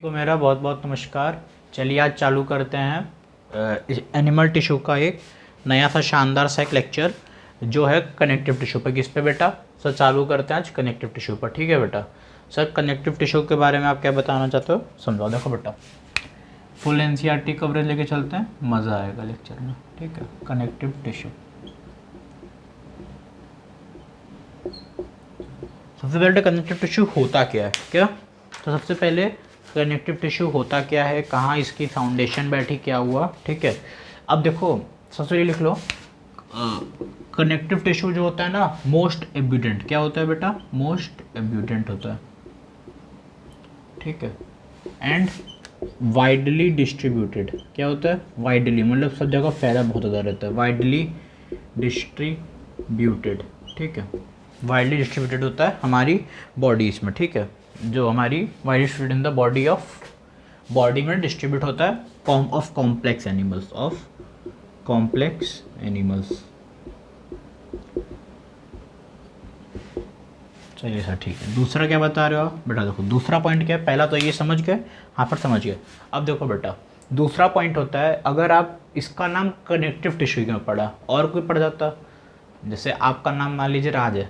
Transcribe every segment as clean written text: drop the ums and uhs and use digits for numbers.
तो मेरा बहुत बहुत नमस्कार। चलिए आज चालू करते हैं एनिमल टिश्यू का एक नया सा शानदार सा एक लेक्चर जो है कनेक्टिव टिश्यू पर। किस पे बेटा? सर चालू करते हैं आज कनेक्टिव टिश्यू पर। ठीक है बेटा। सर कनेक्टिव टिश्यू के बारे में आप क्या बताना चाहते हो, समझाओ। देखो बेटा, फुल एनसीईआरटी कवरेज लेके चलते हैं, मज़ा आएगा लेक्चर में। ठीक है, कनेक्टिव टिश्यू। सबसे पहले कनेक्टिव टिश्यू होता क्या है? क्या तो सबसे पहले कनेक्टिव टिश्यू होता क्या है, कहाँ इसकी फाउंडेशन बैठी, क्या हुआ। ठीक है, अब देखो सबसे पहले लिख लो कनेक्टिव टिश्यू जो होता है ना, मोस्ट एब्यूडेंट क्या होता है बेटा? मोस्ट एब्यूडेंट होता है। ठीक है, एंड वाइडली डिस्ट्रीब्यूटेड क्या होता है? वाइडली मतलब सब जगह फैला बहुत ज़्यादा रहता है, वाइडली डिस्ट्रीब्यूटेड। ठीक है, वाइडली डिस्ट्रीब्यूटेड होता है हमारी बॉडीज़ में। ठीक है, जो हमारी widely distributed in the body of, body में डिस्ट्रीब्यूट होता है of complex animals, of complex animals. चलिए सर ठीक है। दूसरा क्या बता रहे हो आप बेटा? देखो दूसरा पॉइंट क्या है, पहला तो ये समझ गए, हाँ फिर समझ गए। अब देखो बेटा, दूसरा पॉइंट होता है अगर आप इसका नाम कनेक्टिव टिश्यू क्यों पड़ा और कोई पड़ जाता, जैसे आपका नाम मान लीजिए राज है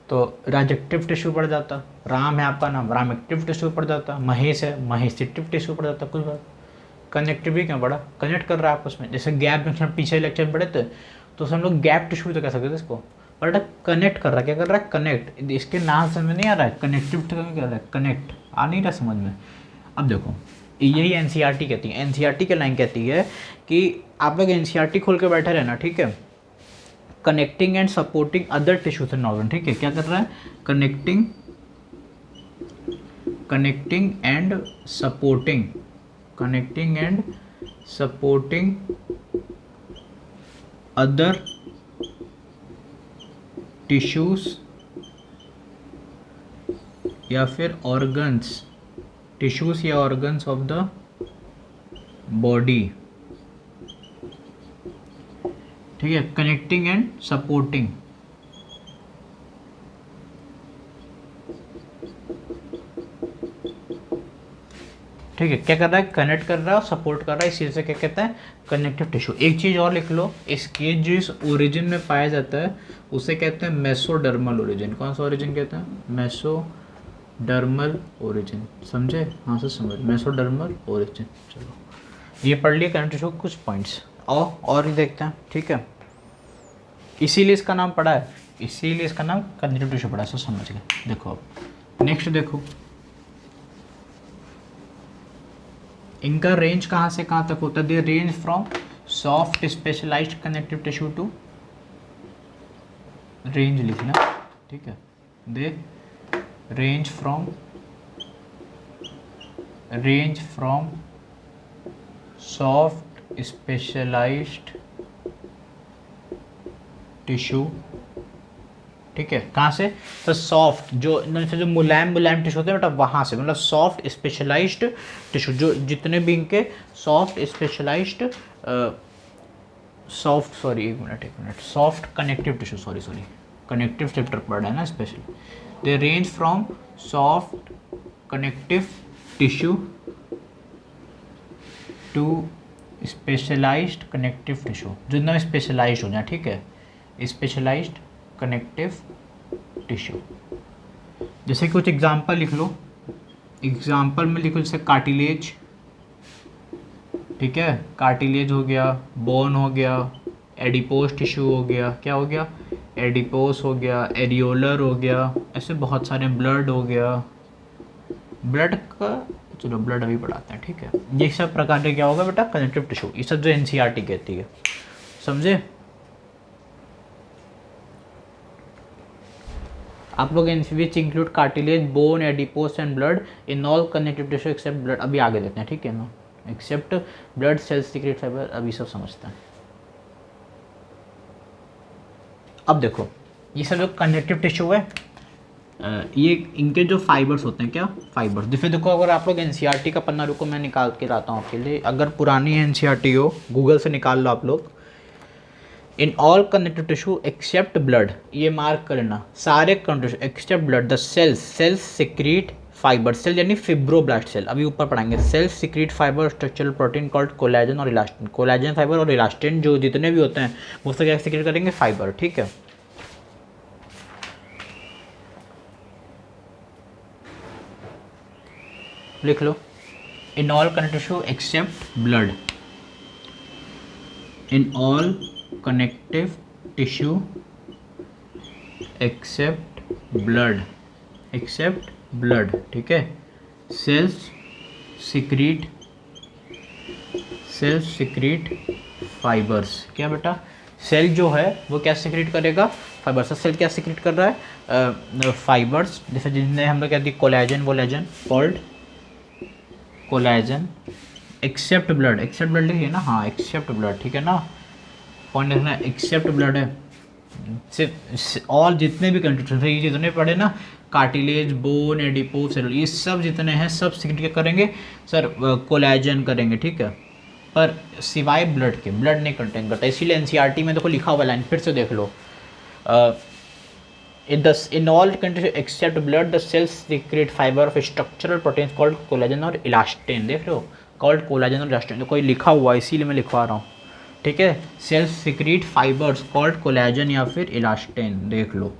तो राजेक्टिव टिश्यू पड़ जाता, राम है आपका नाम, रामेक्टिव टिश्यू पड़ जाता, महेश है महेशिटिव टिश्यू पड़ जाता। कुछ बात कनेक्टिव ही क्यों पड़ा? कनेक्ट कर रहा है आपस में। जैसे गैप जंक्शन पीछे लेक्चर में पढ़े थे तो हम लोग गैप टिश्यू तो कह सकते थे इसको, बट कनेक्ट कर रहा है। क्या कर रहा है? कनेक्ट। इसके नाम समझ में नहीं आ रहा है, कनेक्टिव क्या कर रहा है, कनेक्ट आ नहीं रहा समझ में। अब देखो यही एनसीईआरटी कहती है, एनसीईआरटी की लाइन कहती है कि आप लोग एनसीईआरटी खोल के बैठे रहना। ठीक है, connecting and supporting other tissues and organ. ठीक है, क्या कर रहा है? Connecting and supporting, connecting and supporting other tissues या फिर ऑर्गन्स, टिश्यूज या ऑर्गन्स ऑफ द बॉडी। ठीक है, कनेक्टिंग एंड सपोर्टिंग। ठीक है, क्या कर रहा है? कनेक्ट कर रहा है और सपोर्ट कर रहा है, इसी से क्या कहते हैं? Connective tissue. एक चीज़ और लिख लो, इसके जो इस ओरिजिन में पाया जाता है उसे कहते हैं मेसोडर्मल ओरिजिन। कौन सा ओरिजिन कहते हैं? Mesodermal origin. समझे? हाँ से समझ, मेसोडर्मल ओरिजिन। चलो ये पढ़ लिया कनेक्टिव टिश्यू कुछ पॉइंट्स, और ही देखते हैं। ठीक है, इसीलिए इसका नाम पड़ा है, इसीलिए इसका नाम कनेक्टिव टिश्यू पड़ा है, सो समझ गए। देखो अब नेक्स्ट देखो, इनका रेंज कहाँ से कहाँ तक होता है? They range from soft specialised connective tissue to, range लिखना। ठीक है, they range from soft specialised tissue. ठीक है, कहाँ से? तो सॉफ्ट जो मुलायम टिश्यू होते हैं बेटा, वहाँ से, मतलब सॉफ्ट स्पेशलाइज्ड टिश्यू, जो जितने भी इनके soft specialised soft connective tissue, sorry connective chapter पढ़ा है ना specially. They range from soft connective tissue to specialised connective tissue, जितना स्पेशलाइज्ड हो जाए। ठीक है, स्पेशलाइज्ड कनेक्टिव टिश्यू। जैसे कि कुछ एग्जांपल लिख लो, एग्जांपल में लिखो जैसे कार्टिलेज। ठीक है, कार्टिलेज हो गया, बोन हो गया, एडिपोज टिश्यू हो गया, क्या हो गया? एडिपोज हो गया, एरियोलर हो गया, ऐसे बहुत सारे, ब्लड हो गया, ब्लड का चलो ब्लड अभी पढ़ाते हैं। ठीक है, ये सब प्रकार के क्या होगा बेटा? Connective tissue. ये सब जो एनसीईआरटी कहती है, समझे आप लोग? Which include cartilage, bone, adipose and blood in all connective tissue except blood. अभी आगे देते हैं। ठीक है ना, except blood cells secret fibre, अभी सब समझते हैं। अब देखो ये सब जो कनेक्टिव टिश्यू है, ये इनके जो फाइबर्स होते हैं, क्या फाइबर्स। जैसे देखो अगर आप लोग एनसीईआरटी का पन्ना, रुको मैं निकाल के लाता हूँ आपके लिए, अगर पुरानी एनसीईआरटी हो गूगल से निकाल लो आप लोग। In all connective tissue except blood, ये मार्क कर लेना, सारे connective except blood the cells secrete fibre cell यानी फिब्रोब्लास्ट सेल, अभी ऊपर पढ़ाएंगे। Cells secrete fibre structural protein called collagen और इलास्टिन। कोलेजन फाइबर और इलास्टिन जो जितने भी होते हैं वो सब क्या सिक्रीट करेंगे, फाइबर, ठीक है। लिख लो, in all connective tissue except blood, in all connective tissue except blood, ठीक है। सेल्स सिक्रीट फाइबर्स, क्या बेटा, सेल जो है वो क्या सिक्रीट करेगा, फाइबर्स। सेल क्या सिक्रीट कर रहा है, फाइबर्स, जैसे जिसने हम लोग कहते हैं कोलेजन वोलेजन, कॉल्ड कोलेजन। एक्सेप्ट ब्लड लिखिए ना, हाँ एक्सेप्ट ब्लड, ठीक है ना, पॉइंट लिखना है, एक्सेप्ट ब्लड है। सिर्फ ऑल जितने भी कंट्रीब्यूशन ये जितने पढ़े ना, कार्टिलेज, बोन, एडिपोज, सेल, ये सब जितने हैं सब सिक्रीट क्या करेंगे सर, कोलेजन करेंगे, ठीक है। पर सिवाय ब्लड के, ब्लड नहीं कंटेन करता, इसीलिए एनसीईआरटी में देखो लिखा हुआ लाइन फिर से देख लो, in all countries except blood the cells secrete fiber of structural proteins called collagen और elastin। देख रहे हो, called collagen और elastin, तो कोई लिखा हुआ है इसीलिए मैं लिखवा रहा हूँ, ठीक है। Cells secrete fibres called collagen या फिर इलास्टिन, देख लो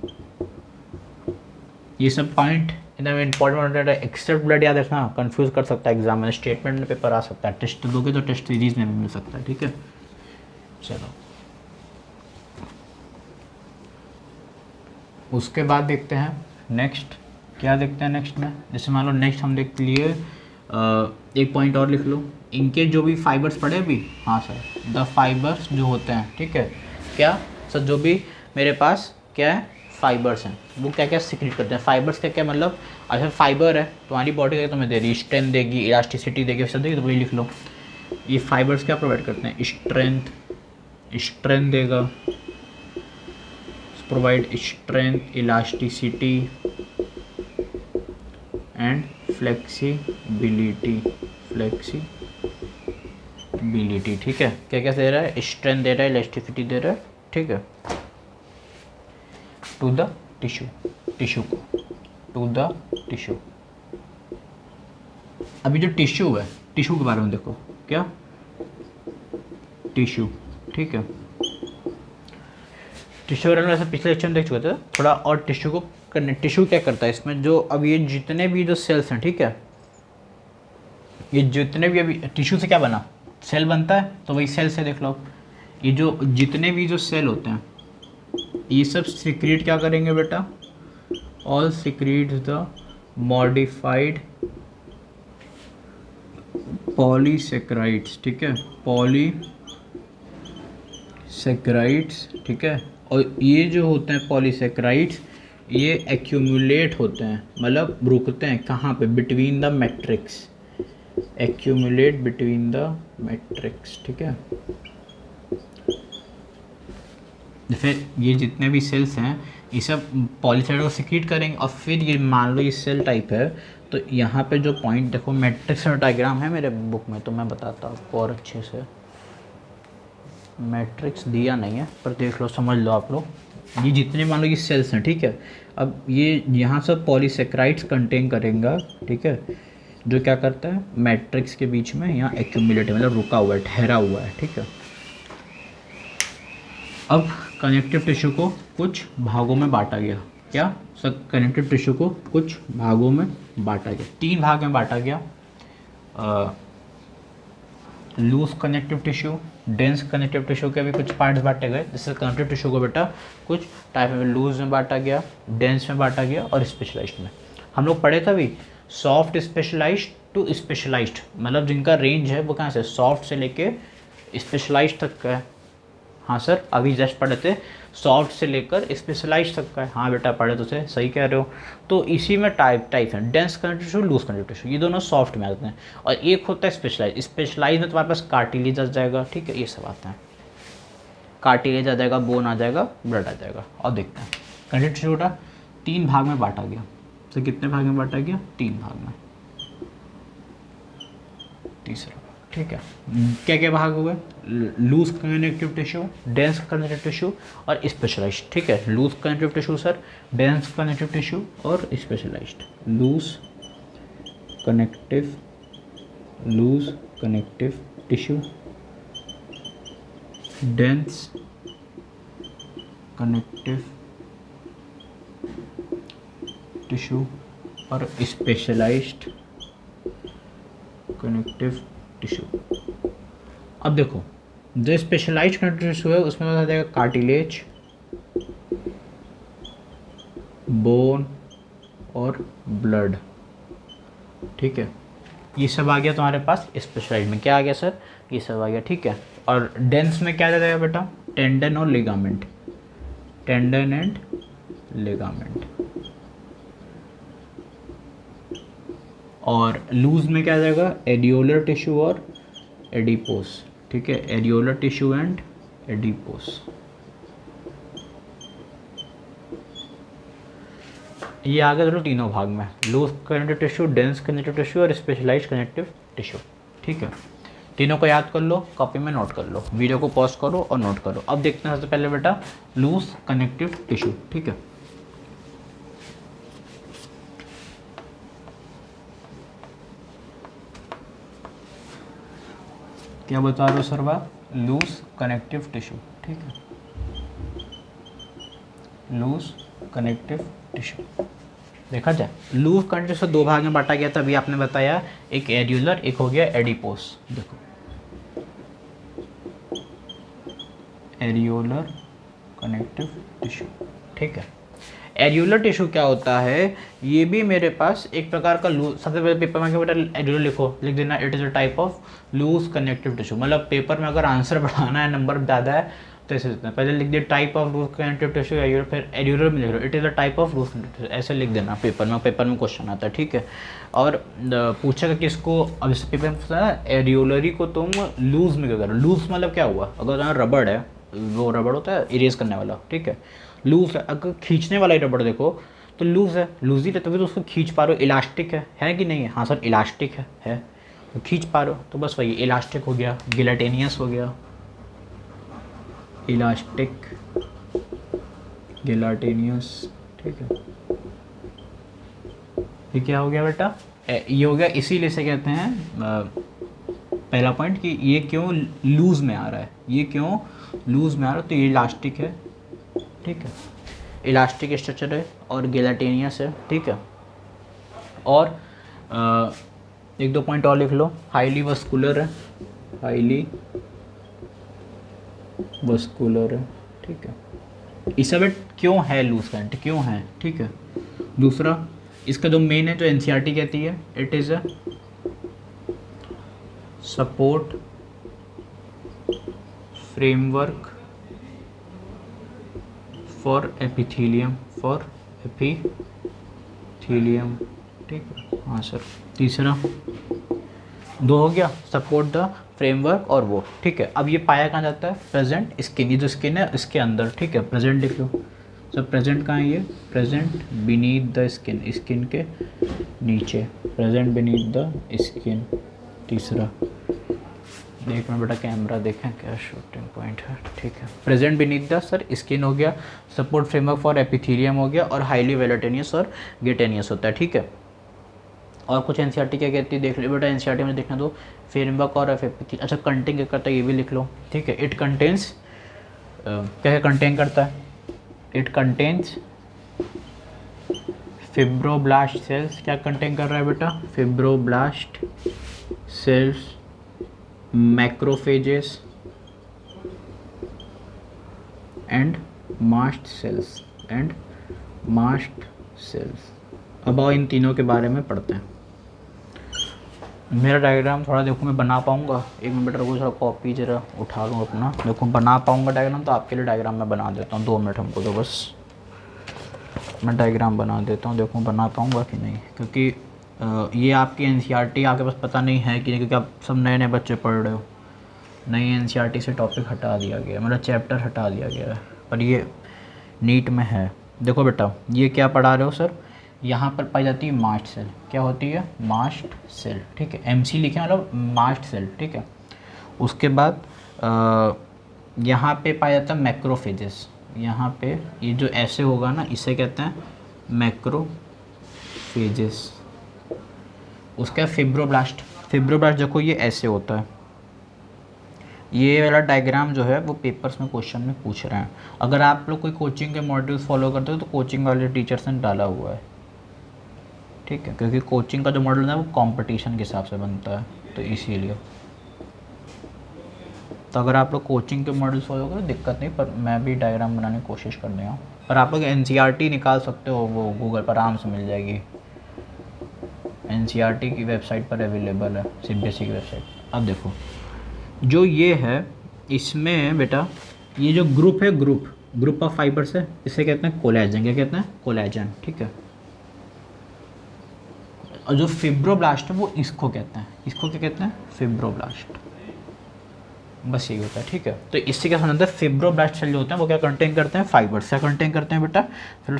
ये सब पॉइंट एकदम इंपॉर्टेंट है। एक्सेप्ट ब्लड याद रखना, कंफ्यूज कर सकता है एग्जाम में, स्टेटमेंट में पेपर आ सकता है, टेस्ट दोगे तो टेस्ट सीरीज में भी मिल सकता है, ठीक है। चलो उसके बाद देखते हैं नेक्स्ट, क्या देखते हैं नेक्स्ट में, जैसे मान लो नेक्स्ट हम देख लिए, एक पॉइंट और लिख लो, इनके जो भी फाइबर्स पड़े अभी, हाँ सर, द फाइबर्स जो होते हैं, ठीक है, क्या सर, जो भी मेरे पास क्या है फाइबर्स हैं वो क्या क्या सिक्रीट करते हैं। फाइबर्स का क्या मतलब, अच्छा फाइबर है तुम्हारी बॉडी का तुम्हें दे रही, स्ट्रेंथ देगी, इलास्टिसिटी देगी, सब देगी, तो वही लिख लो। ये फाइबर्स क्या प्रोवाइड करते हैं, स्ट्रेंथ देगा, provide strength, elasticity and flexibility, ठीक है। क्या क्या दे रहा है, स्ट्रेंथ दे रहा है, इलास्टिसिटी दे रहा है, ठीक है, टू द टिश्यू को, टू द टिश्यू। अभी जो टिश्यू है, टिश्यू के बारे में देखो, क्या टिश्यू, ठीक है। टिश्यू में ऐसे पिछले लेक्चर में देख चुके थे थोड़ा, और टिश्यू को करने, टिश्यू क्या करता है इसमें, जो अब ये जितने भी जो सेल्स हैं, ठीक है, ये जितने भी, अभी टिश्यू से क्या बना, सेल बनता है, तो वही सेल से देख लो, ये जो जितने भी जो सेल होते हैं ये सब सिक्रीट क्या करेंगे बेटा, all secrete the modified polysaccharides, ठीक है, पॉलीसेक्राइड्स, ठीक है। और ये जो होते हैं पॉलीसेक्राइड्स, ये एक्यूमुलेट होते हैं, मतलब रुकते हैं कहाँ पे, between the matrix, accumulate between the matrix, ठीक है। फिर ये जितने भी सेल्स हैं ये सब पॉलीसेक्राइड को सिक्रीट करेंगे, और फिर ये मान लो ये सेल टाइप है, तो यहाँ पे जो पॉइंट देखो, मैट्रिक्स का डायग्राम है मेरे बुक में, तो मैं बताता हूँ आपको और अच्छे से, मैट्रिक्स दिया नहीं है पर देख लो, समझ लो आप लोग, ये जितने मान लो ये सेल्स हैं, ठीक है। अब ये यहाँ सब पॉलीसेक्राइड्स कंटेन करेगा, ठीक है, जो क्या करता है मैट्रिक्स के बीच में यहाँ एक्यूमुलेट, मतलब रुका हुआ है, ठहरा हुआ है, ठीक है। अब कनेक्टिव टिश्यू को कुछ भागों में बांटा गया, क्या सर, कनेक्टिव टिश्यू को कुछ भागों में बांटा गया, 3 भाग में बांटा गया, loose connective tissue, dense connective tissue के भी कुछ पार्ट्स बांटे गए, जैसे कनेक्टिव टिश्यू को बेटा कुछ टाइप में लूज में बांटा गया, डेंस में बांटा गया और स्पेशलाइज्ड में। हम लोग पढ़े थे अभी सॉफ्ट स्पेशलाइज्ड टू स्पेशलाइज्ड, मतलब जिनका रेंज है वो कहाँ से, सॉफ्ट से लेके स्पेशलाइज्ड तक का है। हाँ सर, अभी जस्ट पढ़े थे सॉफ्ट से लेकर स्पेशलाइज्ड तक का है, हाँ बेटा पढ़े तो से, सही कह रहे हो। तो इसी में टाइप हैं, dense connective tissue, loose connective tissue, ये दोनों सॉफ्ट में आते हैं, और एक होता है स्पेशलाइज में तुम्हारे पास कार्टिलेज आ जाएगा, ठीक है, ये सब आते हैं, कार्टिलेज आ जाएगा, बोन आ जाएगा, ब्लड आ जाएगा। और देखते हैं कनेक्टिव टिश्यू बेटा 3 भाग में बांटा गया, तो कितने भाग में बांटा गया, 3 भाग में, तीसरा, ठीक है। क्या क्या भाग हुए, loose connective tissue, dense connective tissue और स्पेशलाइज्ड, ठीक है। Loose connective tissue sir, dense connective tissue और specialised, loose connective loose connective tissue, dense connective tissue और स्पेशलाइज्ड कनेक्टिव टिश्यू। अब देखो जो स्पेशलाइज्ड कनेक्टिव टिश्यू है उसमें बता जाएगा कार्टिलेज, बोन और ब्लड, ठीक है। ये सब आ गया तुम्हारे पास स्पेशलाइज्ड में। क्या आ गया सर? ये सब आ गया, ठीक है। और डेंस में क्या आ जाएगा बेटा? टेंडन और लिगामेंट, टेंडन एंड लिगामेंट। और लूज में क्या आ जाएगा? एडियोलर टिश्यू और एडिपोस, ठीक है। Areolar tissue and adipose. ये आ गया दोनों तीनों भाग में, loose connective tissue, dense connective tissue और स्पेशलाइज्ड कनेक्टिव टिश्यू, ठीक है। तीनों को याद कर लो, कॉपी में नोट कर लो, वीडियो को पॉज करो और नोट करो। अब देखते हैं सबसे पहले बेटा लूज कनेक्टिव टिश्यू, ठीक है। क्या बता रहे हो सर? बात लूज कनेक्टिव टिश्यू, ठीक है। लूज कनेक्टिव टिश्यू देखा जाए, लूज कनेक्टिव से दो भाग में बांटा गया था, अभी आपने बताया, एक एडियुलर, एक हो गया एडिपोस। देखो एरियोलर कनेक्टिव टिश्यू, ठीक है। एरियोलर टिश्यू क्या होता है? ये भी मेरे पास एक प्रकार का लूज, सबसे पहले पेपर में क्या बेटा एरियोलर लिखो, लिख देना it is a type of loose connective tissue. मतलब पेपर में अगर आंसर बढ़ाना है, नंबर ज़्यादा है तो ऐसे लिखना, पहले लिख दिया type of loose connective tissue areolar, फिर एरियोलर में लिख लो it is a type of loose connective tissue, ऐसे लिख देना पेपर में क्वेश्चन आता है, ठीक है। और पूछेगा कि इसको, अब इस पेपर में पूछा है एरियोलरी को तुम लूज में क्यों करो? लूज मतलब क्या हुआ? अगर रबड़ है, वो रबड़ होता है इरेज करने वाला, ठीक है। लूज है, अगर खींचने वाला ही रबड़ देखो तो लूज है, लूज ही रहता है तो उसको खींच पा रहे हो। इलास्टिक है कि नहीं है? हाँ सर इलास्टिक है तो खींच पा रहे हो, तो बस वही इलास्टिक हो गया, गिलाटेनियस हो गया, इलास्टिक गिलाटेनियस, ठीक है। ये क्या हो गया बेटा? ये हो गया, इसीलिए से कहते हैं पहला पॉइंट कि ये क्यों लूज में आ रहा है, ये क्यों लूज में आ रहा है, तो ये इलास्टिक है, ठीक है। इलास्टिक स्ट्रक्चर है और गिलाटेनियस है, ठीक है। और एक दो पॉइंट और लिख लो, हाईली वस्कुलर है, हाईली वस्कुलर है, ठीक है। इसमें क्यों है लूज करंट, क्यों है, ठीक है। दूसरा इसका जो मेन है, जो एनसीईआरटी कहती है, it is a support framework for epithelium, ठीक है। हाँ सर। तीसरा दो हो गया, सपोर्ट द फ्रेमवर्क और वो, ठीक है। अब ये पाया कहाँ जाता है? प्रेजेंट स्किन, ये जो स्किन है इसके अंदर, ठीक है। प्रेजेंट लिख लो सर, प्रेजेंट कहाँ है? ये present beneath the skin, skin के नीचे, प्रेजेंट बीनीथ द स्किन। तीसरा एक मिनट बेटा कैमरा देखें क्या शूटिंग पॉइंट है, ठीक है। Present beneath the sir skin हो गया, सपोर्ट फ्रेमवर्क फॉर एपिथेलियम हो गया, और हाईली वेलेटेनियस और गेटेनियस होता है, ठीक है। और कुछ एनसीईआरटी क्या कहती है देख लो बेटा, एनसीईआरटी में देखना दो, फ्रेमवर्क और एपिथेलियम, अच्छा कंटेन क्या करता है ये भी लिख लो, ठीक है। इट कंटेन्स, क्या कंटेन करता है? इट कंटेन्स फिब्रोब्लास्ट सेल्स, क्या कंटेन कर रहा है बेटा? Fibroblast cells, macrophages and mast cells. अब आओ इन तीनों के बारे में पढ़ते हैं। मेरा डायग्राम थोड़ा देखो मैं बना पाऊँगा, एक मिनट रुको, थोड़ा कॉपी जरा उठा लूँ अपना, देखो बना पाऊँगा डायग्राम, तो आपके लिए डायग्राम मैं बना देता हूँ, 2 मिनट हमको तो बस, मैं डायग्राम बना देता हूँ, देखो बना पाऊँगा कि नहीं, क्योंकि ये आपकी एनसीईआरटी आपके पास पता नहीं है कि नहीं, क्योंकि आप सब नए नए बच्चे पढ़ रहे हो। नई एनसीईआरटी से टॉपिक हटा दिया गया, मतलब चैप्टर हटा दिया गया है, पर ये नीट में है। देखो बेटा ये क्या पढ़ा रहे हो सर? यहाँ पर पाई जाती है मास्ट सेल, क्या होती है? मास्ट सेल, ठीक है। एमसी लिखे मतलब मास्ट सेल, ठीक है। उसके बाद यहाँ पे पाया जाता है मैक्रोफेजेस, यहाँ पे ये जो ऐसे होगा ना, इसे कहते हैं मैक्रोफेजेस। उसका फिब्रोब्लास्ट। फिब्रोब्लास्ट देखो ये ऐसे होता है, ये वाला डायग्राम जो है वो पेपर्स में क्वेश्चन में पूछ रहे हैं। अगर आप लोग कोई कोचिंग के मॉड्यूल्स फॉलो करते हो तो कोचिंग वाले टीचर्स ने डाला हुआ है, ठीक है, क्योंकि कोचिंग का जो मॉडल है वो कंपटीशन के हिसाब से बनता है, तो इसीलिए। तो अगर आप लोग कोचिंग के मॉडल्स फॉलो करो दिक्कत नहीं, पर मैं भी डायग्राम बनाने की कोशिश कर रहा हूँ। पर आप लोग NCERT निकाल सकते हो, वो गूगल पर आराम से मिल जाएगी, NCERT की वेबसाइट पर अवेलेबल है, CBSE की वेबसाइट। अब देखो जो ये है इसमें बेटा, ये जो ग्रुप है, ग्रुप ऑफ फाइबर्स है, इसे कहते हैं कोलेजन। क्या कहते हैं? कोलेजन, ठीक है। और जो फिब्रोब्लास्ट है वो इसको कहते हैं, इसको क्या कहते हैं? फिब्रोब्लास्ट। बस यही होता है, ठीक है। तो इससे क्या समझते हैं? फिब्रोब्लास्ट सेल जो होते हैं वो क्या कंटेन करते हैं? फाइबर्स। क्या कंटेन करते हैं बेटा? फिर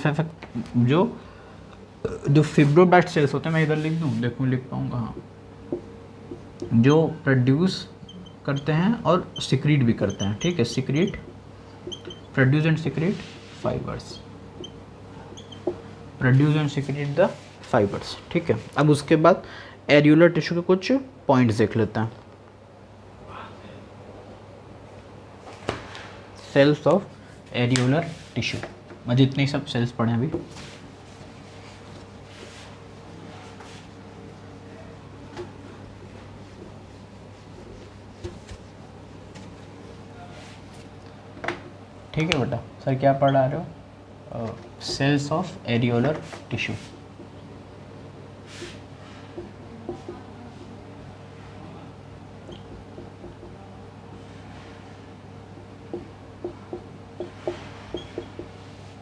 जो फिब्रोब्लास्ट सेल्स होते हैं, मैं इधर लिख दूँ, देखो लिख पाऊँगा, हाँ, जो प्रोड्यूस करते हैं और सिक्रीट भी करते हैं, ठीक है। Secrete, produce and secrete fibres, produce and secrete the fibres, ठीक है। अब उसके बाद एरियुलर टिश्यू के कुछ पॉइंट्स देख लेते हैं। सेल्स ऑफ एरियुलर टिश्यू, मैं जितने सब सेल्स पढ़े अभी, ठीक है बेटा। सर क्या पढ़ा रहे हो? Cells of areolar tissue.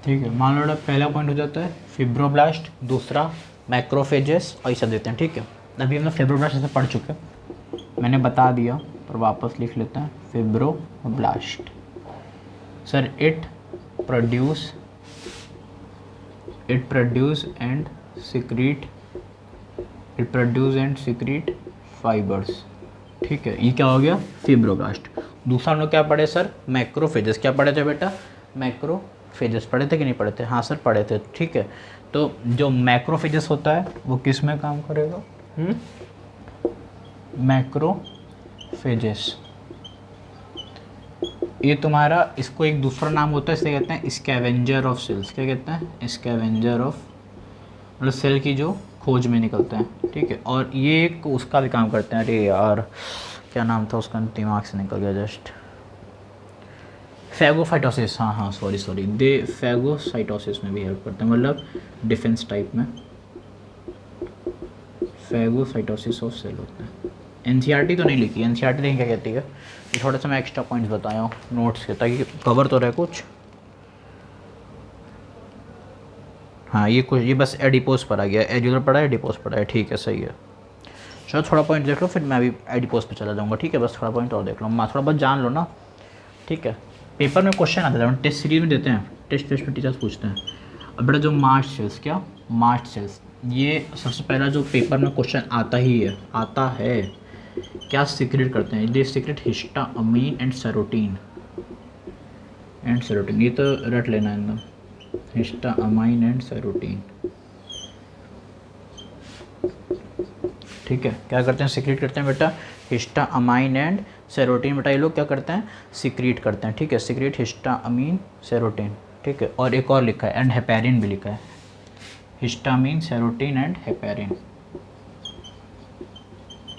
ठीक है, मान लो पहला पॉइंट हो जाता है फिब्रोब्लास्ट, दूसरा मैक्रोफेजेस, और ऐसा देते हैं, ठीक है। अभी हम लोग फिब्रोब्लास्ट ऐसे पढ़ चुके हैं, मैंने बता दिया, पर वापस लिख लेते हैं। Fibroblast sir, it produce and secrete fibres, ठीक है। ये क्या हो गया? फिब्रोब्लास्ट। दूसरा हम लोग क्या पढ़े सर? मैक्रोफेजेस। क्या पढ़े थे बेटा? मैक्रोफेजेस पढ़े थे कि नहीं पढ़े थे? हाँ सर पढ़े थे, ठीक है। तो जो मैक्रोफेजेस होता है वो किस में काम करेगा? मैक्रोफेजेस, ये तुम्हारा, इसको एक दूसरा नाम होता है, इसे कहते हैं स्कैवेंजर ऑफ सेल्स। क्या कहते हैं? स्कैवेंजर ऑफ, मतलब सेल की जो खोज में निकलते हैं, ठीक है। और ये एक उसका भी काम करते हैं, अरे यार क्या नाम था उसका, दिमाग से निकल गया जस्ट, फैगोसाइटोसिस, हाँ सॉरी, दे फैगोसाइटोसिस में भी हेल्प करते हैं, मतलब डिफेंस टाइप में फैगोसाइटोसिस ऑफ सेल होता है। NCERT तो नहीं लिखी, NCERT नहीं क्या कहती है, ये थोड़ा सा मैं एक्स्ट्रा पॉइंट्स बताया हूँ नोट्स के, ताकि कवर तो रहे कुछ। हाँ ये बस एडिपोज पर आ गया, एड्यूलर पढ़ा है, एडिपोज पढ़ा है, ठीक है, सही है। चलो थोड़ा पॉइंट देख लो, फिर मैं भी एडिपोज पे चला जाऊँगा, ठीक है। बस थोड़ा पॉइंट और देख लो, थोड़ा बहुत जान लो ना, ठीक है। पेपर में क्वेश्चन आता है, टेस्ट सीरीज में देते हैं, टेस्ट में टीचर्स पूछते हैं। अब बेटा जो मास्ट सेल्स, क्या मास्ट सेल्स, ये सबसे पहला जो पेपर में क्वेश्चन आता है, क्या सीक्रेट करते हैं? दे सीक्रेट हिस्टामाइन एंड सेरोटीन, ये तो रट लेना है एकदम, हिस्टामाइन एंड सेरोटीन, ठीक है। क्या करते हैं? सीक्रेट करते हैं बेटा, हिस्टामाइन एंड सेरोटीन। बेटा ये लोग क्या करते हैं? सीक्रेट करते हैं, ठीक है। सीक्रेट हिस्टामाइन सेरोटीन, ठीक है। और एक और लिखा है, एंड हेपेरिन भी लिखा है, हिस्टामिन, सेरोटीन एंड हेपेरिन,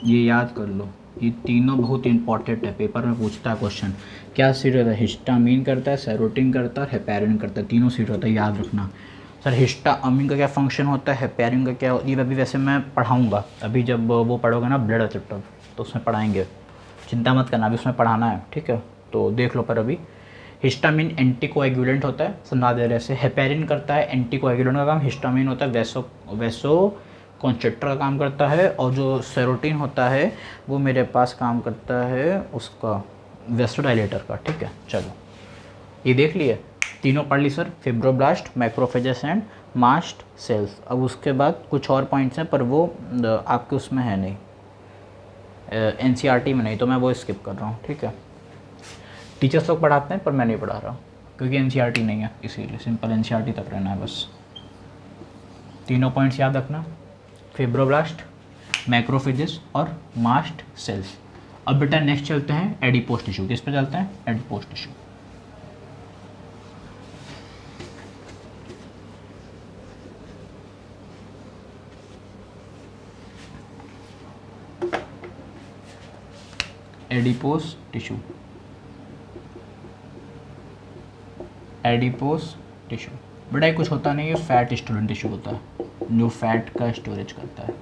ये याद कर लो, ये तीनों बहुत इंपॉर्टेंट है, पेपर में पूछता है क्वेश्चन। क्या सीट होता है? हिस्टामिन करता है, सेरोटीन करता है, हेपेरिन करता है, तीनों सीट होता है, याद रखना। सर हिस्टामिन का क्या फंक्शन होता है, हेपेरिन का क्या, ये अभी वैसे मैं पढ़ाऊँगा, अभी जब वो पढ़ोगे ना ब्लड चैप्टर, तो उसमें पढ़ाएंगे, चिंता मत करना, अभी उसमें पढ़ाना है, ठीक है। तो देख लो, पर अभी हिस्टामिन एंटीकोएगुलेंट होता है, समझा दे रहे से। हेपेरिन करता है एंटीकोएगुलेंट का काम, हिस्टामिन होता है वैसो कॉन्स्ट्रिक्टर का काम करता है, और जो सेरोटीन होता है वो मेरे पास काम करता है उसका वेसोडाइलेटर का, ठीक है। चलो ये देख लिए, तीनों पढ़ ली sir, fibroblast, macrophages and mast cells. अब उसके बाद कुछ और पॉइंट्स हैं, पर वो आपके उसमें है नहीं, NCERT में नहीं, तो मैं वो स्किप कर रहा हूँ, ठीक है। टीचर्स लोग पढ़ाते हैं पर मैं नहीं पढ़ा रहा हूँ, क्योंकि NCERT नहीं है, इसीलिए सिंपल NCERT तक रहना है बस। तीनों पॉइंट्स याद रखना, फिब्रोब्लास्ट, मैक्रोफेजेस और मास्ट सेल्स। अब बेटा नेक्स्ट चलते हैं एडिपोज टिश्यू। किस पे चलते हैं? Adipose tissue. Adipose tissue, adipose tissue बेटा ये कुछ होता नहीं है, फैट स्टोरेज टिश्यू होता है जो फैट का स्टोरेज करता है।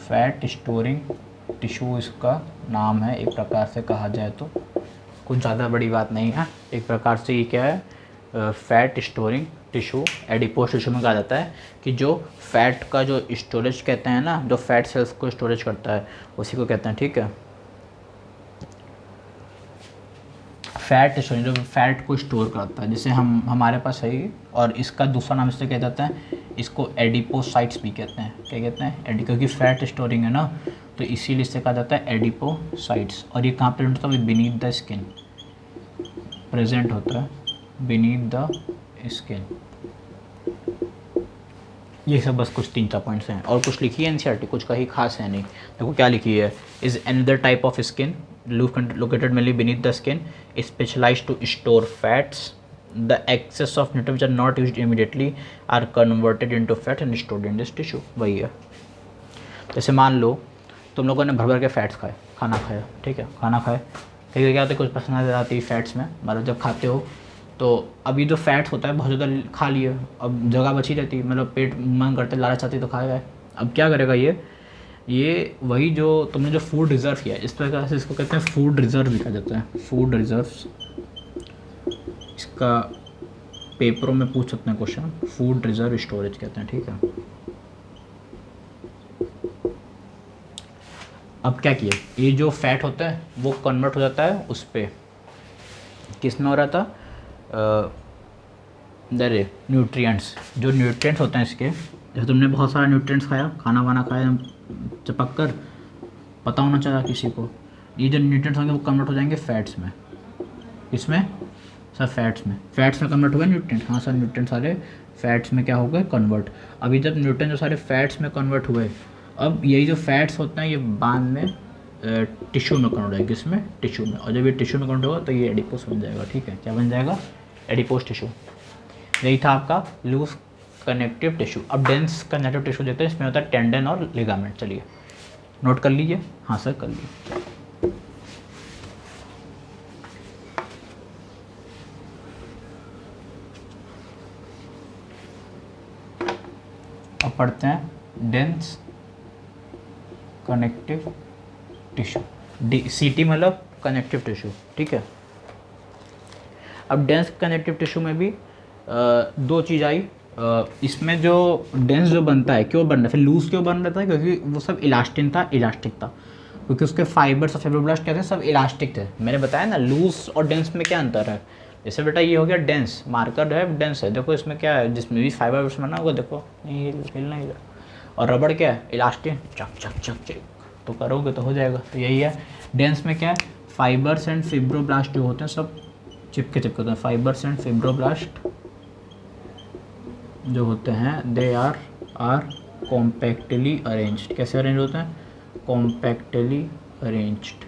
फैट स्टोरिंग टिश्यू इसका नाम है, एक प्रकार से कहा जाए तो। कुछ ज़्यादा बड़ी बात नहीं है, एक प्रकार से ये क्या है, fat storing tissue adipose tissue में कहा जाता है कि जो फैट का जो स्टोरेज कहते हैं ना, जो फैट सेल्स को स्टोरेज करता है उसी को कहते हैं, ठीक है। फैट स्टोरेज जो फैट को स्टोर करता है, जैसे हमारे पास है, और इसका दूसरा नाम इससे क्या जाता है, इसको एडिपोसाइट्स भी कहते हैं। क्या कहते हैं? क्योंकि फैट स्टोरिंग है ना, तो इसीलिए इससे कहा जाता है एडिपोसाइट्स। और ये कहाँ प्रेजेंट होता है? बीनीथ द स्किन प्रेजेंट होता है, बीनीथ द स्किन। ये सब बस कुछ 3-4 पॉइंट्स हैं, और कुछ लिखी है एनसीईआरटी, कुछ कहीं खास है नहीं। देखो क्या लिखी है, is another type of skin located mainly beneath the skin, is specialized to store fats. The excess of nutrients which are not used immediately are converted into fat and stored in this tissue. वही है। जैसे मान लो तुम लोगों ने भर भर के फैट्स खाए, खाना खाया, ठीक है, खाना खाए, कहीं क्या होता है, कुछ पसंद आती है फैट्स में, मतलब जब खाते हो तो अभी जो फैट्स होता है बहुत ज़्यादा खा लिए, अब जगह बची रहती है, मतलब पेट मन करते, लालच आती तो खाएगा। अब क्या करेगा ये वही जो तुमने जो फूड रिज़र्व किया, इस प्रकार से इसको कहते हैं फूड रिज़र्व भी कहा जाता है, फूड रिज़र्व्स। इसका पेपरों में पूछ सकते हैं क्वेश्चन, फूड रिज़र्व स्टोरेज कहते हैं, ठीक है। अब क्या किया, ये जो फैट होता है वो कन्वर्ट हो जाता है उस पर, किस में हो रहा था, न्यूट्रिएंट्स। जो न्यूट्रिएंट्स होते हैं इसके, जैसे तुमने बहुत सारा न्यूट्रिएंट्स खाया, खाना वाना खाया चपक कर, पता होना चाहिए किसी को, ये जो न्यूट्रिएंट्स होंगे वो कन्वर्ट हो जाएंगे फैट्स में। इसमें सर फैट्स में कन्वर्ट हुए न्यूट्रिएंट्स, हाँ सर न्यूट्रिएंट्स सारे फैट्स में क्या हो गए, कन्वर्ट। अभी जब न्यूट्रिएंट्स जो सारे फैट्स में कन्वर्ट हुए, अब यही जो फैट्स होते हैं ये बाद में टिश्यू में कन्वर्ट होगा, किसमें, टिश्यू में। और जब ये टिश्यू में कन्वर्ट होगा तो ये एडिपोज बन जाएगा, ठीक है। क्या बन जाएगा? Adipose tissue. यही था आपका लूज कनेक्टिव टिश्यू। अब डेंस कनेक्टिव टिश्यू देते हैं, इसमें होता है टेंडन और लिगामेंट। चलिए नोट कर लीजिए। हाँ सर कर लीजिए। अब पढ़ते हैं डेंस कनेक्टिव टिश्यू, सीटी मतलब कनेक्टिव टिश्यू, ठीक है। अब डेंस कनेक्टिव टिश्यू में भी दो चीज़ आई। इसमें जो डेंस जो बनता है, क्यों बन रहा है, फिर लूज क्यों बन रहा था, क्योंकि वो सब इलास्टिक था, क्योंकि उसके फाइबर्स और फाइब्रोब्लास्ट क्या थे, सब इलास्टिक थे। मैंने बताया ना लूज और डेंस में क्या अंतर है। जैसे बेटा ये हो गया डेंस, मार्कर है डेंस है, देखो इसमें क्या है, जिसमें भी फाइबर्स बना होगा देखो नहीं हिलना ही। और रबड़ क्या है, इलास्टिक, चक चक चक चक तो करोगे तो हो जाएगा। तो यही है, डेंस में क्या है, फाइबर्स एंड फाइब्रोब्लास्ट जो होते हैं सब चिपके होते हैं। फाइबर्स एंड फाइब्रोब्लास्ट जो होते हैं दे आर कॉम्पैक्टली अरेंज्ड। कैसे अरेंज होते हैं, कॉम्पैक्टली अरेंज्ड,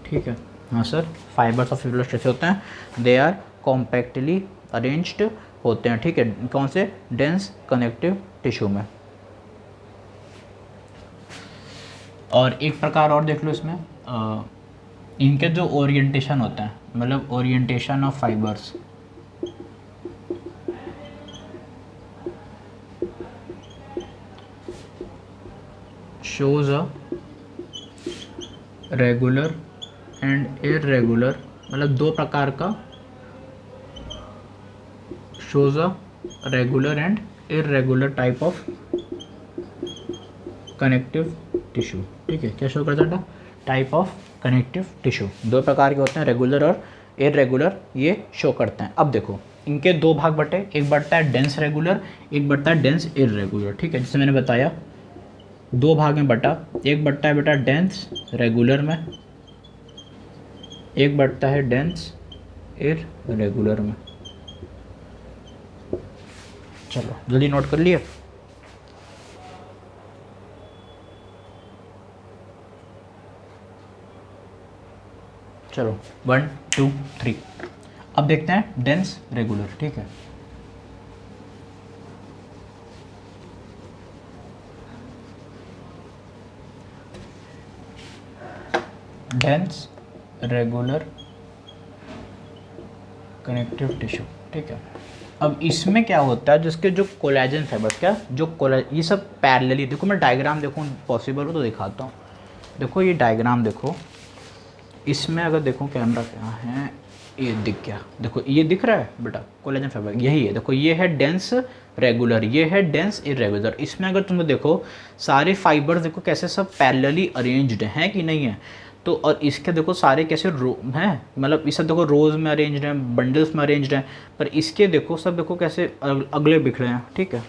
ठीक है। हाँ सर, फाइबर्स और फाइब्रोब्लास्ट कैसे होते हैं, दे आर कॉम्पैक्टली अरेंज्ड होते हैं, ठीक है। कौन से, डेंस कनेक्टिव टिश्यू में। और एक प्रकार और देख लो इसमें, इनके जो ओरिएंटेशन होते हैं, मतलब orientation of fibres, shows a regular and irregular, मतलब दो प्रकार का, shows a regular and irregular type of connective tissue, ठीक है। क्या शो करता है, टाइप ऑफ कनेक्टिव टिश्यू, दो प्रकार के होते हैं, रेगुलर और इरेगुलर, ये शो करते हैं। अब देखो इनके दो भाग बटे, एक बढ़ता है डेंस रेगुलर, एक बढ़ता है डेंस इरेगुलर, ठीक है। जैसे मैंने बताया दो भाग में बटा, एक बढ़ता है बेटा डेंस रेगुलर में, एक बढ़ता है डेंस इरेगुलर में। चलो जल्दी नोट कर लिए। चलो 1 2 3। अब देखते हैं डेंस रेगुलर, ठीक है। डेंस रेगुलर कनेक्टिव टिश्यू, ठीक है। अब इसमें क्या होता है, जिसके जो कोलेजन फाइबर्स, क्या जो ये सब पैरेलली, देखो मैं डायग्राम देखूँ पॉसिबल हो तो दिखाता हूँ। देखो ये डायग्राम देखो, इसमें अगर देखो कैमरा क्या है, ये दिख गया, देखो ये दिख रहा है बेटा कोलेजन फाइबर, यही है। देखो ये है डेंस रेगुलर, ये है डेंस इरेगुलर। इसमें अगर तुम देखो सारे फाइबर्स देखो कैसे सब पैरेलली अरेंज्ड हैं कि नहीं है। तो और इसके देखो सारे कैसे रो हैं, मतलब ये सब देखो रोज में अरेंज्ड हैं, बंडल्स में अरेंज्ड हैं। पर इसके देखो सब देखो कैसे अगले बिखरे हैं, ठीक है।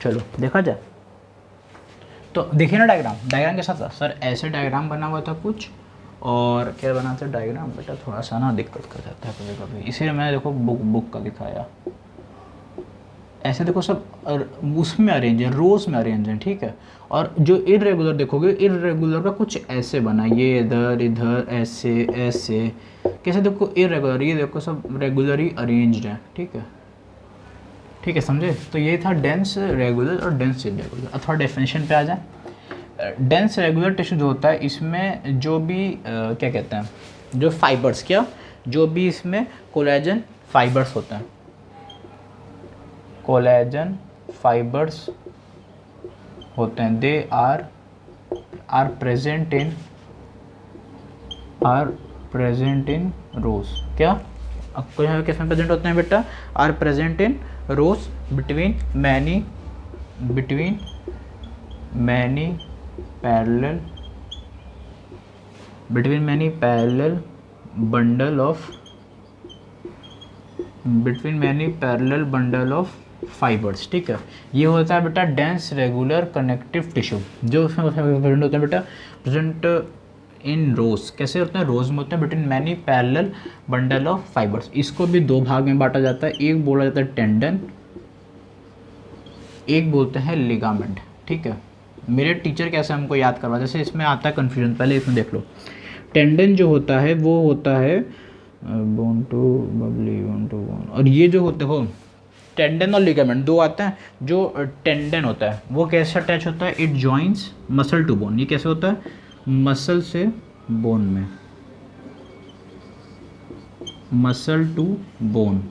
चलो देखा जाए तो देखिए ना डायग्राम के साथ था सर, ऐसे डायग्राम बना हुआ था कुछ, और क्या बना था डायग्राम बेटा, थोड़ा सा ना दिक्कत कर जाता है कभी कभी, इसीलिए मैंने देखो बुक का दिखाया। ऐसे देखो सब उसमें अरेंज है, रोज में अरेंज है, ठीक है। और जो इरेगुलर देखोगे, इरेगुलर का कुछ ऐसे बना, ये इधर इधर ऐसे ऐसे, कैसे देखो इरेगुलर, ये देखो सब रेगुलरली अरेंज्ड है, ठीक है। ठीक है, समझे। तो ये था डेंस रेगुलर और डेंस इरेगुलर। अब थोड़ा डेफिनेशन पे आ जाए। डेंस रेगुलर टिश्यू जो होता है, इसमें जो भी क्या कहते हैं, जो फाइबर्स, क्या जो भी इसमें कोलेजन फाइबर्स होते हैं, कोलेजन फाइबर्स होते हैं, दे आर प्रेजेंट इन रोज। क्या किसमें प्रेजेंट होते हैं बेटा, are present in rows between many parallel bundle of fibres, ठीक है। ये होता है बेटा डेंस रेगुलर कनेक्टिव टिश्यू, जो उसमें प्रेजेंट होते हैं बेटा, प्रेजेंट इन रोज। कैसे होते हैं, रोज में होते हैं between many parallel bundle of fibres. इसको भी दो भाग में बांटा जाता है, एक बोला जाता है टेंडन, एक बोलते हैं लिगामेंट, ठीक है। मेरे टीचर कैसे हमको याद करवा, जैसे इसमें आता है कन्फ्यूजन, पहले इसमें देख लो। टेंडन जो होता है वो होता है bone to bubbly, bone to bone, और ये जो होते हो टेंडन और लिगामेंट दो आते हैं। जो टेंडन होता है वो कैसे अटैच होता है, it joins muscle to bone. ये कैसे होता है, मसल से बोन में, मसल टू बोन।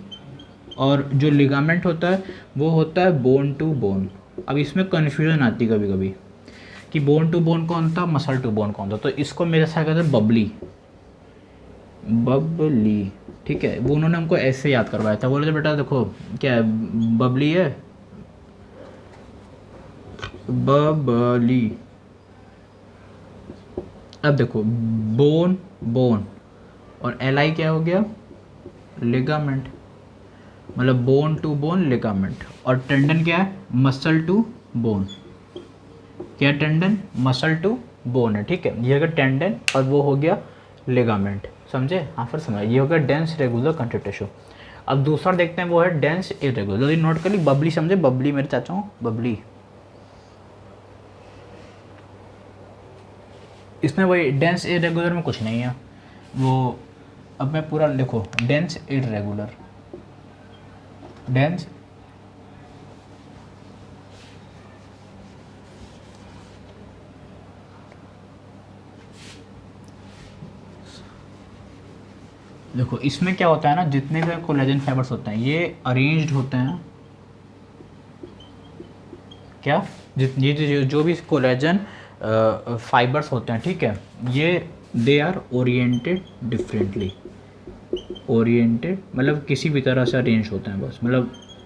और जो लिगामेंट होता है वो होता है बोन टू बोन। अब इसमें कन्फ्यूजन आती है कभी कभी कि बोन टू बोन कौन था, मसल टू बोन कौन था। तो इसको मेरे साथ कहते हैं बबली, ठीक है। वो उन्होंने हमको ऐसे याद करवाया था, बोले थे बेटा देखो क्या है, बबली है, बबली। अब देखो बोन और एल क्या हो गया, लिगामेंट, मतलब बोन टू बोन लिगामेंट। और टेंडन क्या है, मसल टू बोन। क्या टेंडन, मसल टू बोन है, ठीक है। ये अगर टेंडन और वो हो गया लिगामेंट, समझे। हाँ फिर समझ, ये हो गया डेंस रेगुलर कनेक्टिव टिश्यू। अब दूसरा देखते हैं, वो है डेंस इरेगुलर। जल्दी नोट कर ली, बबली समझे, बबली मेरे चाचा हूँ, बबली। इसमें वही डेंस इरेगुलर में कुछ नहीं है वो। अब मैं पूरा लिखो, डेंस इरेगुलर, डेंस देखो इसमें क्या होता है ना, जितने भी कोलेजन फाइबर्स होते हैं ये अरेंज्ड होते हैं। क्या ये जो भी कोलेजन फाइबर्स होते हैं, ठीक है, ये they are oriented differently. Oriented मतलब किसी भी तरह से अरेंज होते हैं, बस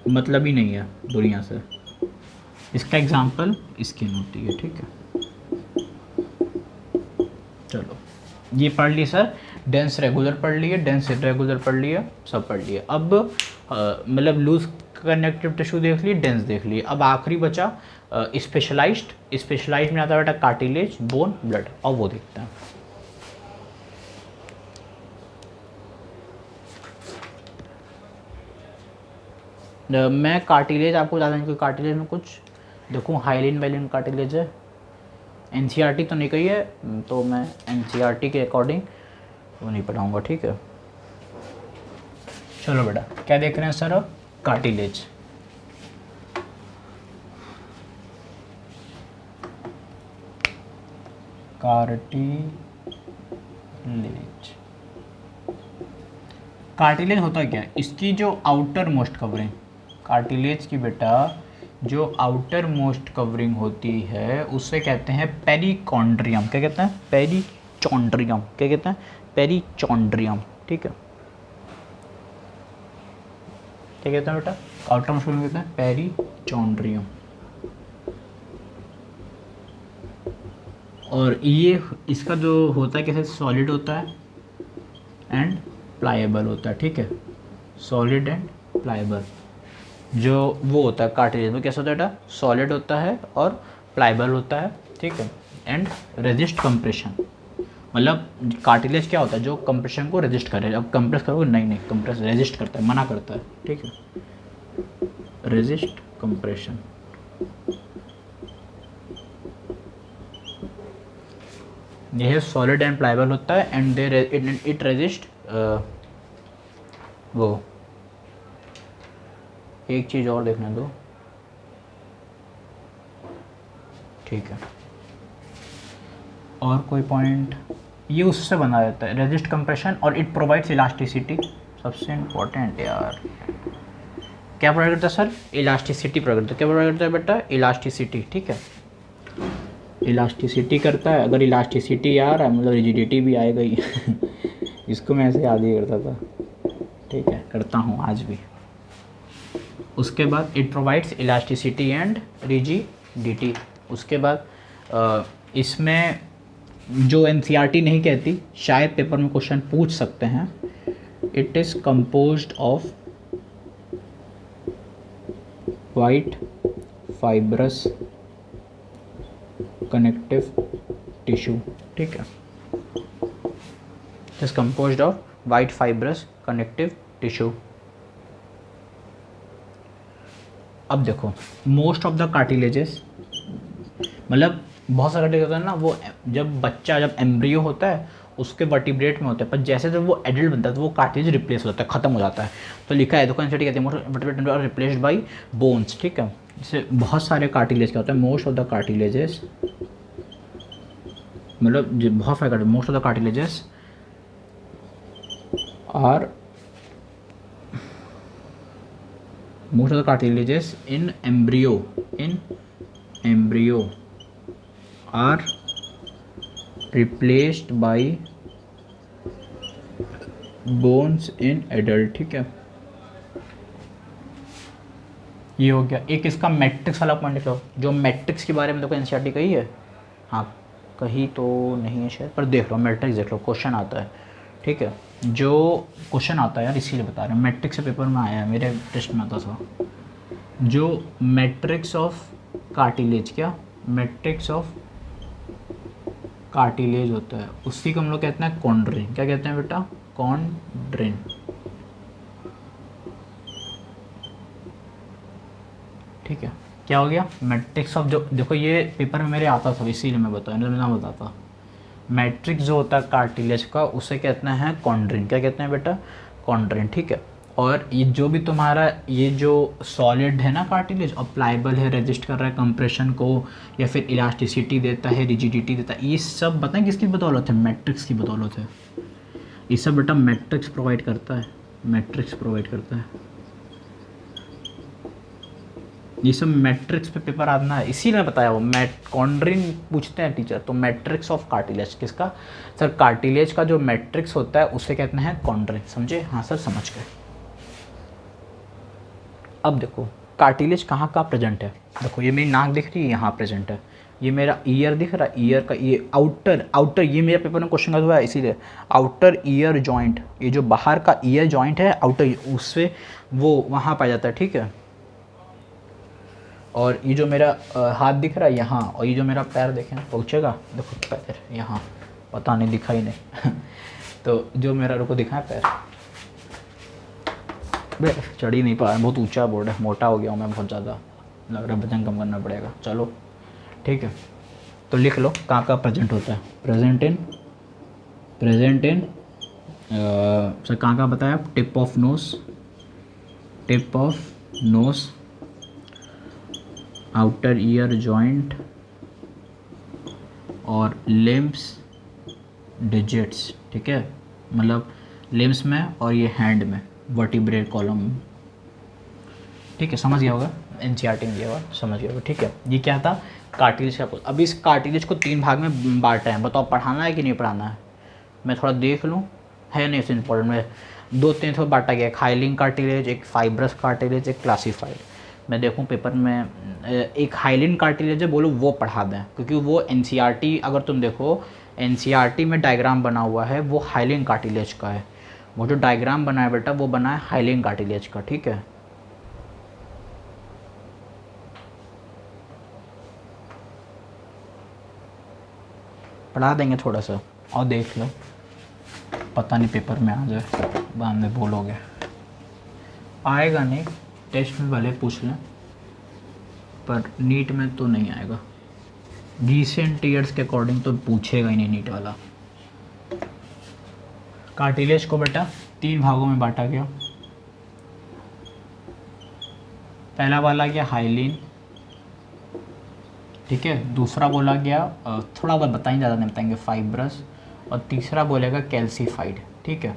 मतलब ही नहीं है दुनिया से। इसका एग्जांपल स्किन होती है, ठीक है। चलो ये पढ़ ली सर, डेंस रेगुलर पढ़ लिए, डेंस इरेगुलर पढ़ लिए, सब पढ़ लिए। अब मतलब लूज कनेक्टिव टिश्यू देख लिए, डेंस देख लिए। अब आखिरी बचा स्पेशलाइज्ड में आता है बेटा कार्टिलेज, बोन, ब्लड, और वो देखते हैं। मैं कार्टिलेज आपको बता दें, कोई कार्टिलेज में कुछ देखूँ, हाइलिन वाइलिन कार्टिलेज है। एनसीईआरटी तो नहीं कही है, तो मैं एनसीईआरटी के अकॉर्डिंग वो नहीं पढ़ाऊँगा, ठीक है। चलो बेटा, क्या देख रहे हैं सर अब? कार्टिलेज। कार्टिलेज होता क्या है? इसकी जो आउटर मोस्ट कवरिंग, कार्टिलेज की बेटा जो आउटर मोस्ट कवरिंग होती है उसे कहते हैं पेरिकॉन्ड्रियम। क्या कहते हैं? पेरिचॉन्ड्रियम। क्या कहते हैं? पेरिचॉन्ड्रियम, ठीक है। क्या कहते हैं बेटा? आउटर मोस्ट कवरिंग कहते हैं पेरिचॉन्ड्रियम। और ये इसका जो होता है कैसे, सॉलिड होता है एंड प्लाएबल होता है, ठीक है। सॉलिड एंड प्लाएबल जो वो होता है कार्टिलेज में, कैसा होता है बेटा? सॉलिड होता है और प्लाएबल होता है, ठीक है। एंड रेजिस्ट कंप्रेशन, मतलब कार्टिलेज क्या होता है? जो कंप्रेशन को रेजिस्ट करे। अब कंप्रेस करोगे नहीं, कंप्रेस रेजिस्ट करता है, मना करता है, ठीक है। Resist compression. यह सॉलिड एंड प्लाएबल होता है एंड दे इट रेजिस्ट वो एक चीज़ और देखने दो, ठीक है। और कोई पॉइंट? ये उससे बना रहता है रेजिस्ट कंप्रेशन और इट प्रोवाइड्स इलास्टिसिटी। सबसे इम्पोर्टेंट यार, क्या प्रोवाइड करता है सर? इलास्टिसिटी प्रोवाइड करता है। क्या प्रोवाइड करता है बेटा? इलास्टिसिटी, ठीक है। इलास्टिसिटी करता है। अगर इलास्टिसिटी आ रहा है मतलब रिजिडिटी भी आएगा ही इसको मैं ऐसे याद ही करता था, ठीक है, करता हूँ आज भी। उसके बाद it provides elasticity and rigidity. उसके बाद इसमें जो एनसीईआरटी नहीं कहती, शायद पेपर में क्वेश्चन पूछ सकते हैं, it is composed of white fibrous connective tissue, ठीक है। It is composed of white fibrous connective tissue. अब देखो, मोस्ट ऑफ द कार्टिलेजेस, मतलब बहुत सारे कार्टिलेज होता है ना, वो जब बच्चा, जब एम्ब्रियो होता है उसके वर्टिब्रेट में होता है, पर जैसे जब वो एडल्ट बनता है तो वो कार्टिलेज रिप्लेस हो जाता है, खत्म हो जाता है। तो लिखा है, देखो एनसीईआरटी कहती है most vertebrate are replaced by bones, ठीक है। जैसे बहुत सारे कार्टिलेज क्या होता है, मोस्ट ऑफ द कार्टिलेजेस, मतलब बहुत सारे most of the cartilages are most of the cartilages in embryo are replaced by bones in adult, ठीक है। ये हो गया एक इसका मैट्रिक्स वाला पॉइंट लिख लो। जो मैट्रिक्स के बारे में देखो एनसीईआरटी कही है, हाँ कही तो नहीं है शायद, पर देख लो मैट्रिक्स देख लो, क्वेश्चन आता है, ठीक है। जो क्वेश्चन आता है यार, इसीलिए बता रहे हैं, मैट्रिक्स से पेपर में आया है, मेरे टेस्ट में आता था। जो मैट्रिक्स ऑफ कार्टिलेज, क्या मैट्रिक्स ऑफ कार्टिलेज होता है, उसी को हम लोग कहते हैं कॉन्ड्रिन। क्या कहते हैं बेटा? कॉन्ड्रिन, ठीक है। क्या हो गया? मैट्रिक्स ऑफ, जो देखो ये पेपर में मेरे आता था, इसीलिए मैं बताया, नहीं ना बताता। मैट्रिक्स जो होता है कार्टिलेज का उसे कहते हैं कॉन्ड्रिन। क्या कहते हैं बेटा? कॉन्ड्रिन, ठीक है। और ये जो भी तुम्हारा ये जो सॉलिड है ना कार्टिलेज, और प्लाइबल है, रेजिस्ट कर रहा है कंप्रेशन को, या फिर इलास्टिसिटी देता है, रिजिडिटी देता है, ये सब बताएं किसकी बदौलत है? मैट्रिक्स की बदौलत है। ये सब बेटा मैट्रिक्स प्रोवाइड करता है, मैट्रिक्स प्रोवाइड करता है। ये सब मैट्रिक्स पे पेपर आना है, इसीलिए बताया वो कॉन्ड्रिन पूछते हैं टीचर। तो मैट्रिक्स ऑफ कार्टिलेज किसका? सर कार्टिलेज का जो मैट्रिक्स होता है उसे कहते हैं कॉन्ड्रिन। समझे? हाँ सर समझ गए। अब देखो कार्टिलेज कहाँ कहाँ प्रेजेंट है। देखो ये मेरी नाक दिख रही है, यहाँ प्रेजेंट है। ये मेरा ईयर दिख रहा है, ईयर का ये आउटर ये मेरे पेपर में क्वेश्चन हुआ है, इसीलिए आउटर ईयर जॉइंट, ये जो बाहर का ईयर जॉइंट है आउटर, उससे वो वहाँ पाया जाता है, ठीक है। और ये जो मेरा हाथ दिख रहा है यहाँ, और ये जो मेरा पैर देखें पहुँचेगा, देखो पैर यहाँ, पता नहीं दिखा ही नहीं तो जो मेरा रुको दिखा है पैर, बे चढ़ ही नहीं पा रहा, बहुत ऊंचा बोर्ड है, मोटा हो गया हूँ मैं बहुत ज़्यादा, लग रहा है वजन कम करना पड़ेगा। चलो ठीक है, तो लिख लो कहाँ कहाँ प्रेजेंट होता है। प्रेजेंट इन सर कहाँ कहाँ बताया, tip of nose, outer ear joint और लिम्स डिजिट्स, ठीक है, मतलब लिम्स में और ये हैंड में, वर्टिब्रल कॉलम, ठीक है, समझ गया होगा, एनसीईआरटी में दिया हुआ, समझ गया होगा, ठीक है। ये क्या था, कार्टिलेज का। अब इस कार्टिलेज को 3 भाग में बांटा है, बताओ पढ़ाना है कि नहीं पढ़ाना है, मैं थोड़ा देख लूँ, है नहीं इस इंपॉर्टेंट में। 2-3 तो बांटा गया, एक हाइलिंग कार्टिलेज, एक फाइब्रस कार्टिलेज, एक क्लासीफाइड। मैं देखूँ पेपर में एक हाइलिन कार्टिलेज है, बोलो वो पढ़ा दें, क्योंकि वो एनसीईआरटी, अगर तुम देखो एनसीईआरटी में डायग्राम बना हुआ है वो हाइलिन कार्टिलेज का है, वो जो डायग्राम बना है बेटा वो बना है हाइलिन कार्टिलेज का, ठीक है। पढ़ा देंगे थोड़ा सा और देख लो, पता नहीं पेपर में आ जाए, बाद में बोलोगे। आएगा नहीं, टेस्ट में भले पूछ लें, पर नीट में तो नहीं आएगा, रिसेंट ईयर्स के अकॉर्डिंग तो पूछेगा ही नहीं नीट वाला। कार्टिलेज को बेटा 3 भागों में बांटा गया। पहला वाला गया हाइलिन, ठीक है, दूसरा बोला गया थोड़ा बहुत बताएंगे, ज़्यादा नहीं बताएंगे, फाइब्रस, और तीसरा बोलेगा कैल्सीफाइड, ठीक है।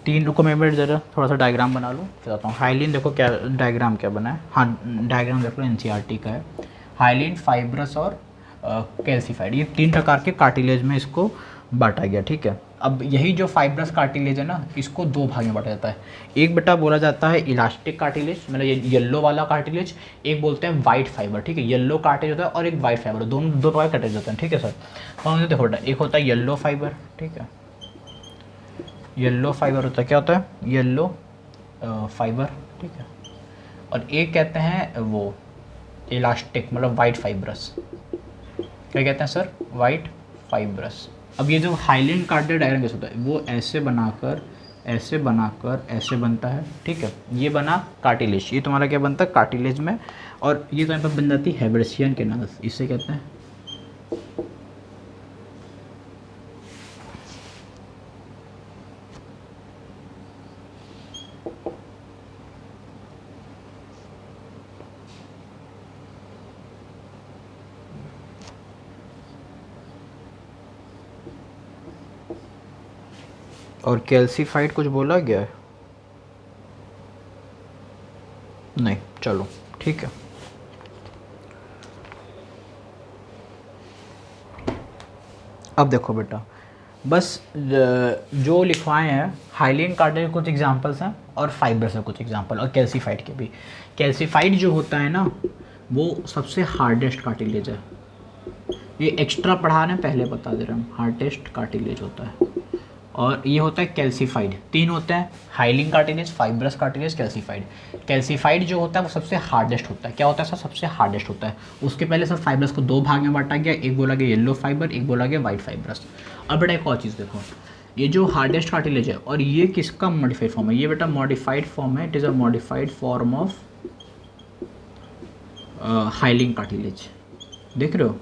3 को मैं ज़रा थोड़ा सा डायग्राम बना लूँ फिर आता हूँ। हाइलिन देखो क्या डायग्राम क्या बना है, हाँ डायग्राम देख लो, एनसीईआरटी का है। हाइलिन, फाइब्रस और कैल्सीफाइड, ये 3 प्रकार के कार्टिलेज में इसको बांटा गया, ठीक है। अब यही जो फाइब्रस कार्टिलेज है ना, इसको 2 भाग में बांटा जाता है। एक बेटा बोला जाता है इलास्टिक कार्टिलेज, मतलब ये येलो वाला कार्टिलेज, एक बोलते हैं वाइट फाइबर, ठीक है। येलो कार्टिलेज होता है और एक वाइट फाइबर, दोनों 2 प्रकार के कार्टिलेज होते हैं, ठीक है सर। और देखो बेटा, एक होता है येलो फाइबर, ठीक है, येलो फाइबर होता है, क्या होता है, येलो फाइबर, ठीक है। और एक कहते हैं वो इलास्टिक, मतलब वाइट फाइब्रस, क्या कहते हैं सर, वाइट फाइब्रस। अब ये जो हाइलिन कार्टिलेज डायग्राम कैसे होता है, वो ऐसे बनाकर ऐसे बनता है, ठीक है, ये बना कार्टिलेज, ये तुम्हारा क्या बनता है कार्टिलेज में, और ये तो यहाँ पर बन जाती है हेबर्सियन कैनाल्स, इसे कहते हैं। और कैल्सीफाइड कुछ बोला गया है, नहीं, चलो ठीक है। अब देखो बेटा, बस जो लिखवाए हैं हाइलिन कार्टिलेज कुछ एग्जांपल्स हैं, और फाइब्रस है कुछ एग्जांपल, और कैल्सीफाइड के भी। कैल्सीफाइड जो होता है ना, वो सबसे हार्डेस्ट कार्टिलेज है, ये एक्स्ट्रा पढ़ा रहे हैं, पहले बता दे रहा हूँ, हार्डेस्ट कार्टिलेज होता है। और ये होता है कैल्सीफाइड, 3 होते हैं, hyaline cartilage, fibrous cartilage, calcified. Calcified जो होता है वो सबसे हार्डेस्ट होता है, क्या होता है सर, सबसे हार्डेस्ट होता है। उसके पहले सर फाइब्रस को 2 भाग में बांटा गया, एक बोला गया येलो फाइबर, एक बोला गया वाइट फाइब्रस। अब बेटा एक और चीज़ देखो, ये जो हार्डेस्ट कार्टिलेज है, और ये किसका मॉडिफाइड फॉर्म है, ये बेटा मॉडिफाइड फॉर्म है, it is a modified form of hyaline cartilage, देख रहे हो,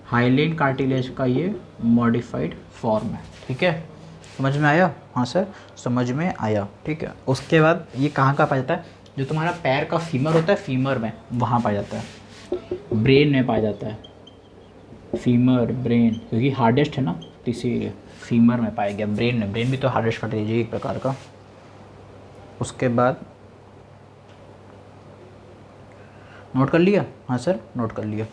हाइलिन कार्टिलेज का ये मॉडिफाइड फॉर्म है, ठीक है, समझ में आया, हाँ सर समझ में आया, ठीक है। उसके बाद ये कहाँ पाया जाता है, जो तुम्हारा पैर का फीमर होता है, फीमर में वहाँ पाया जाता है, ब्रेन में पाया जाता है, फीमर ब्रेन, क्योंकि हार्डेस्ट है ना, तो इसीलिए फीमर में पाया गया, ब्रेन में, ब्रेन भी तो हार्डेस्ट कार्टिलेज है एक प्रकार का। उसके बाद नोट कर लिया, हाँ सर नोट कर लिया।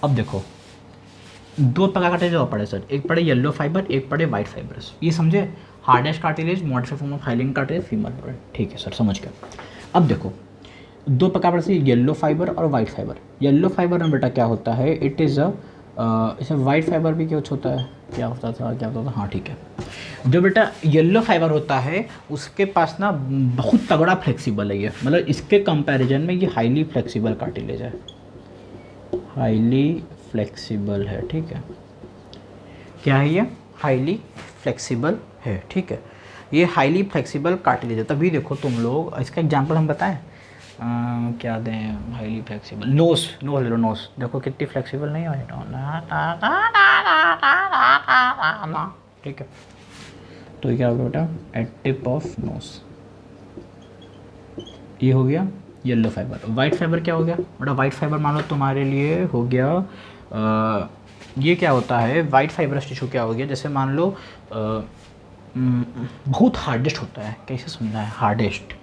अब देखो 2 प्रकार कार्टिलेज और पड़े सर, एक पड़े येलो फाइबर, एक पड़े वाइट फाइबर्स, ये समझे, hardest cartilage, modified form of hyaline cartilage, femur brain, ठीक है सर समझ गया। अब देखो 2 प्रकार पड़े, येलो फाइबर और वाइट फाइबर। येलो फाइबर में बेटा क्या होता है, इट इज़ अ, इसे वाइट फाइबर भी कुछ होता है, क्या होता था, हाँ ठीक है। जो बेटा येलो फाइबर होता है उसके पास ना बहुत तगड़ा फ्लेक्सिबल है ये, मतलब इसके कंपैरिजन में ये हाईली फ्लेक्सिबल कार्टिलेज है, हाईली फ्लेक्सिबल है, ठीक है। क्या है ये? हाईली फ्लेक्सिबल है, ठीक है। ये हाईली फ्लेक्सिबल कार्टिलेज है। तभी देखो तुम लोग, इसका एग्जांपल हम बताएं, क्या दें? हाईली फ्लेक्सिबल नोस, नोस ले लो, नोस देखो कितनी फ्लेक्सिबल नहीं है, ठीक है। तो क्या होगा बेटा? At tip of nose. ये हो गया येलो फाइबर। वाइट फाइबर क्या हो गया बेटा? वाइट फाइबर मान लो तुम्हारे लिए हो गया ये क्या होता है? वाइट फाइबरस टिश्यू क्या हो गया? जैसे मान लो बहुत हार्डेस्ट होता है। कैसे समझना है? हार्डेस्ट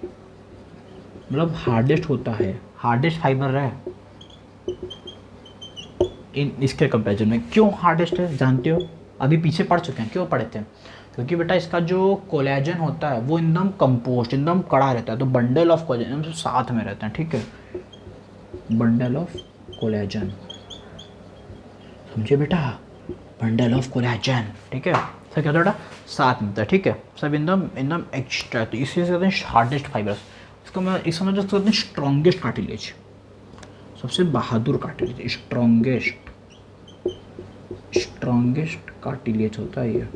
मतलब हार्डेस्ट होता है, हार्डेस्ट फाइबर है इन इसके कंपैरिजन में। क्यों हार्डेस्ट है जानते हो? अभी पीछे पढ़ चुके हैं। क्यों पढ़े थे? क्योंकि बेटा इसका जो कोलेजन होता है वो एकदम कंपोस्ट, एकदम कड़ा रहता है। तो बंडल ऑफ कोलेजन सब साथ में रहते हैं, ठीक है। बंडल ऑफ कोलेजन, समझे बेटा? बंडल ऑफ कोलेजन, ठीक है। सब क्या होता है बेटा? साथ में होता है, ठीक है। सब एकदम एकदम एक्स्ट्रा। तो इसी से कहते हैं हार्डेस्ट फाइबर्स। इसको मैं इस समझ कहते हैं स्ट्रॉन्गेस्ट कार्टिलेज, सबसे बहादुर कार्टिलेज, स्ट्रॉन्गेस्ट कार्टिलेज होता है ये,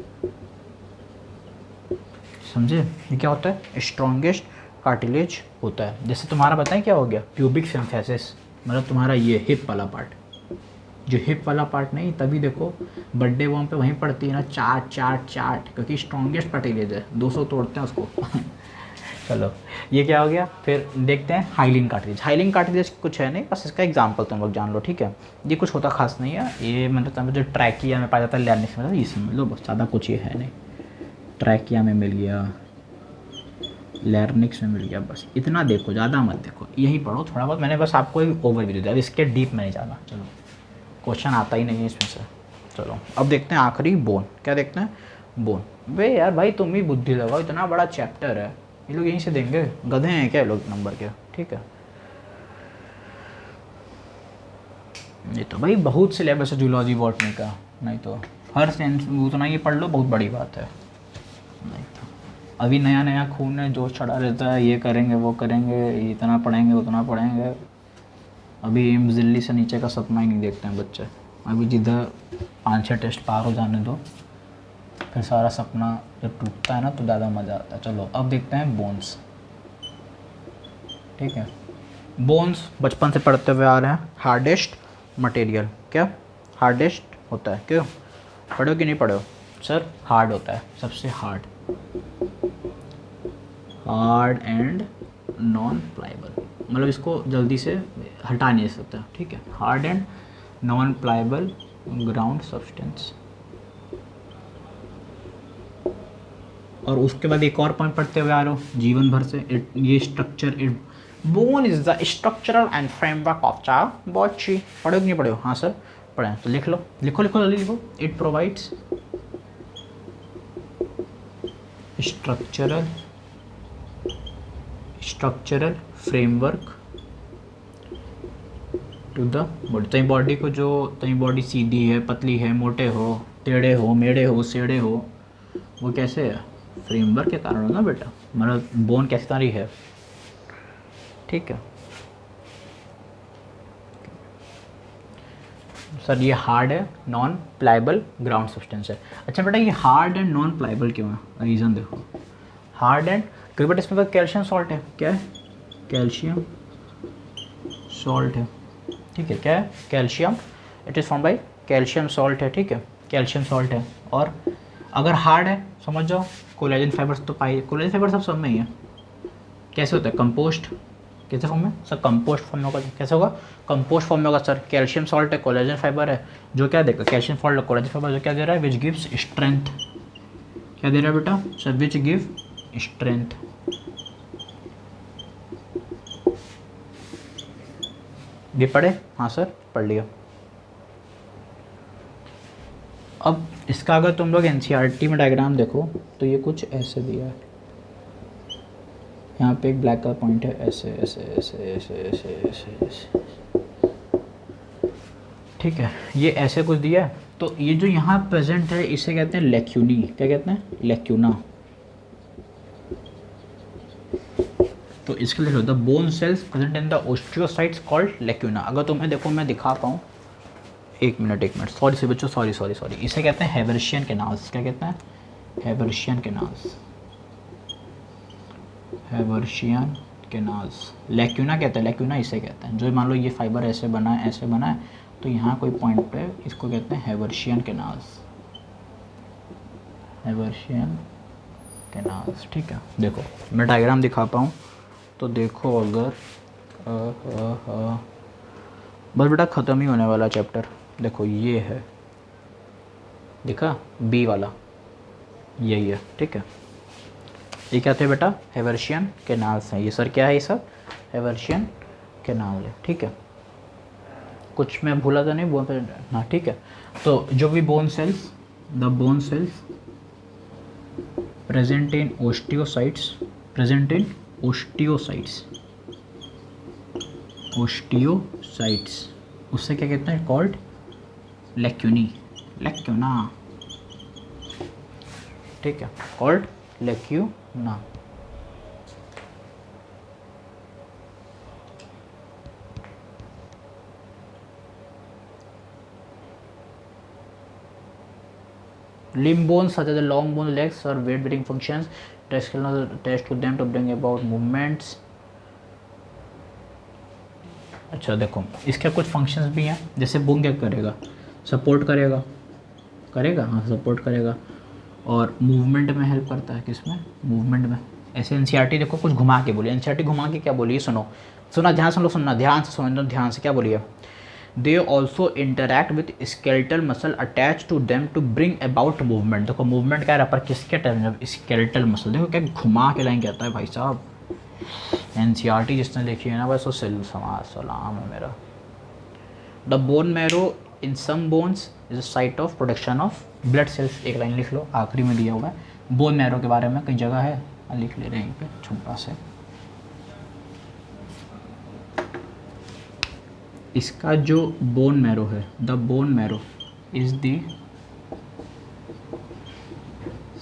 समझे? ये क्या होता है? स्ट्रॉन्गेस्ट कार्टिलेज होता है। जैसे तुम्हारा बताएं क्या हो गया? प्यूबिक सिम्फेसिस, मतलब तुम्हारा ये हिप वाला पार्ट, जो हिप वाला पार्ट नहीं, तभी देखो बर्थडे वॉर्म पे वहीं पड़ती है ना, चार्ट चार्ट चार्ट, क्योंकि स्ट्रॉन्गेस्ट कार्टिलेज है, 200 तोड़ते हैं उसको चलो ये क्या हो गया? फिर देखते हैं हाइलिन कार्टिलेज। हाइलिन कार्टिलेज कुछ है नहीं, बस इसका एग्जांपल तुम लोग जान लो, ठीक है। ये कुछ होता खास नहीं है, ये मतलब जो ट्रैकिया में पाया जाता है, लैरिंक्स में, ये समझ लो बस, ज़्यादा कुछ ये है नहीं। ट्रैकिया में मिल गया, लैरिंक्स में मिल गया, बस इतना देखो, ज़्यादा मत देखो, यही पढ़ो थोड़ा बहुत। मैंने बस आपको एक ओवरव्यू दिया, अब इसके डीप में नहीं जाना। चलो क्वेश्चन आता ही नहीं है इसमें से। चलो अब देखते हैं आखिरी बोन। क्या देखते हैं? बोन। वे यार भाई तुम ही बुद्धि लगाओ, इतना बड़ा चैप्टर है, ये लोग यहीं से देंगे? गधे हैं क्या ये लोग नंबर के? ठीक है, ये तो भाई बहुत सिलेबस है जूलॉजी बॉटनी का, नहीं तो हर सेंस उतना ही पढ़ लो, बहुत बड़ी बात है। नहीं तो अभी नया नया खून है, जोश चढ़ा रहता है, ये करेंगे वो करेंगे, इतना पढ़ेंगे उतना पढ़ेंगे। अभी एम्स दिल्ली से नीचे का सपना ही नहीं देखते हैं बच्चे। अभी जिधर 5-6 टेस्ट पार हो जाने दो, फिर सारा सपना जब टूटता है ना तो ज़्यादा मज़ा आता है। चलो अब देखते हैं बोन्स, ठीक है। बोन्स बचपन से पढ़ते हुए आ रहे हैं, हार्डेस्ट मटेरियल। क्या हार्डेस्ट होता है? क्यों पढ़ो कि नहीं पढ़ो? सर हार्ड होता है, सबसे hard, hard and non pliable, मतलब इसको जल्दी से हटा नहीं सकता, ठीक है। Hard and non pliable ground substance. और उसके बाद एक और पॉइंट पढ़ते हुए आ रहे हो जीवन भर से, ये structure, bone is the structural and framework of the body. पढ़ो कि नहीं पढ़ो? हाँ सर पढ़ें, तो लिख लो लिखो लिखो जल्दी लिखो। It provides structural framework to the body. तई बॉडी को, जो तई बॉडी सीधी है, पतली है, मोटे हो, टेढ़े हो, मेढ़े हो, सेढ़े हो, वो कैसे है? फ्रेमवर्क के कारण हो ना बेटा, मतलब बोन कैसी तारी है, ठीक है। सर ये हार्ड है, नॉन प्लाइबल ग्राउंड सब्सटेंस है। अच्छा बेटा ये हार्ड एंड नॉन प्लाइबल क्यों है? रीज़न देखो, हार्ड एंड क्योंकि बेटा इसमें तो कैल्शियम सॉल्ट है। क्या है? कैल्शियम सॉल्ट है, ठीक है। क्या है? Calcium, it is form by calcium salt है, ठीक है। कैल्शियम सॉल्ट है। और अगर हार्ड है समझ जाओ, कोलेजन फाइबर्स तो पाई, कोलेजन फाइबर सब में ही है। कैसे होता है? कंपोस्ट, कैसे फॉर्म में? सर कंपोस्ट फॉर्म में होगा। कैसे होगा? कंपोस्ट फॉर्म में होगा सर। कैल्शियम सॉल्ट है, कोलेजन फाइबर है, जो क्या देगा? कैल्शियम सॉल्ट, कोलेजन फाइबर, जो क्या दे रहा है? Which gives strength. क्या दे रहा है बेटा? Sir which give strength. ये पढ़े? हाँ सर पढ़ लिया। अब इसका अगर तुम लोग एनसीईआरटी में डायग्राम देखो तो ये कुछ ऐसे दिया है, यहाँ पे एक ब्लैक का पॉइंट है, ऐसे ऐसे ऐसे ऐसे ऐसे ऐसे ऐसे, ठीक है। ये ऐसे कुछ दिया है। तो ये जो यहाँ प्रेजेंट है इसे कहते हैं लेक्यूनी। क्या कहते हैं? लेक्यूना। तो इसके लिए the bone cells present in the osteocytes called lacuna. अगर तुम्हें देखो मैं दिखा पाऊँ एक मिनट सॉरी से बच्चों, सॉरी, इसे कहते हैं हेवर्शियन कैनाल्स। क्या कहते हैं? हेवर्शियन कैनाल्स, हेवर्शियन कैनाल्स। लैक्यूना कहते हैं, लैक्यूना इसे कहते हैं। जो मान लो ये फाइबर ऐसे बना है तो यहाँ कोई पॉइंट पे इसको कहते हैं हेवर्शियन कैनाल्स, हेवर्शियन कैनाल्स। ठीक है, देखो मैं डायग्राम दिखाता हूँ तो देखो, अगर बस बेटा ख़त्म ही होने वाला चैप्टर। देखो ये है, देखा बी वाला, यही है। ठीक है, ये क्या थे बेटा? हेवर्शियन कैनाल्स हैं ये सर। क्या है ये सब? हेवर्शियन कैनाल है। ठीक है, कुछ मैं भूला तो नहीं बोन पे? हाँ ठीक है। तो जो भी bone cells, the bone cells present in osteocytes, present in osteocytes, osteocytes, उससे क्या कहते हैं? Called lacunae, lacuna. ठीक है, called lacuna. Limb bones such as the long bone legs serve weight bearing functions. Testicular attached to them to bring about movements. अच्छा देखो, इसके कुछ फंक्शंस भी हैं। जैसे बोन क्या करेगा? सपोर्ट करेगा, हाँ सपोर्ट करेगा, और मूवमेंट में हेल्प करता है। किसमें? मूवमेंट में। ऐसे एनसीईआरटी देखो कुछ घुमा के बोली, एनसीईआरटी घुमा के क्या बोली सुनो, ध्यान से सुनना, ध्यान से समझना, ध्यान से। क्या बोली है? They also interact with skeletal muscle attached to them to bring about movement। देखो मूवमेंट क्या है पर किसके टर्म में? Skeletal muscle. देखो क्या घुमा के लाइन कहता है भाई साहब। एनसीईआरटी जिसने लिखी है ना बस वो सलाम है मेरा। The bone marrow in some bones is a site of production of blood cells. एक लाइन लिख लो, आखिरी में दिया हुआ है बोन मैरो के बारे में, कई जगह है, लिख ले रहे हैं पे छोटा से। इसका जो बोन मैरो है, the bone marrow is the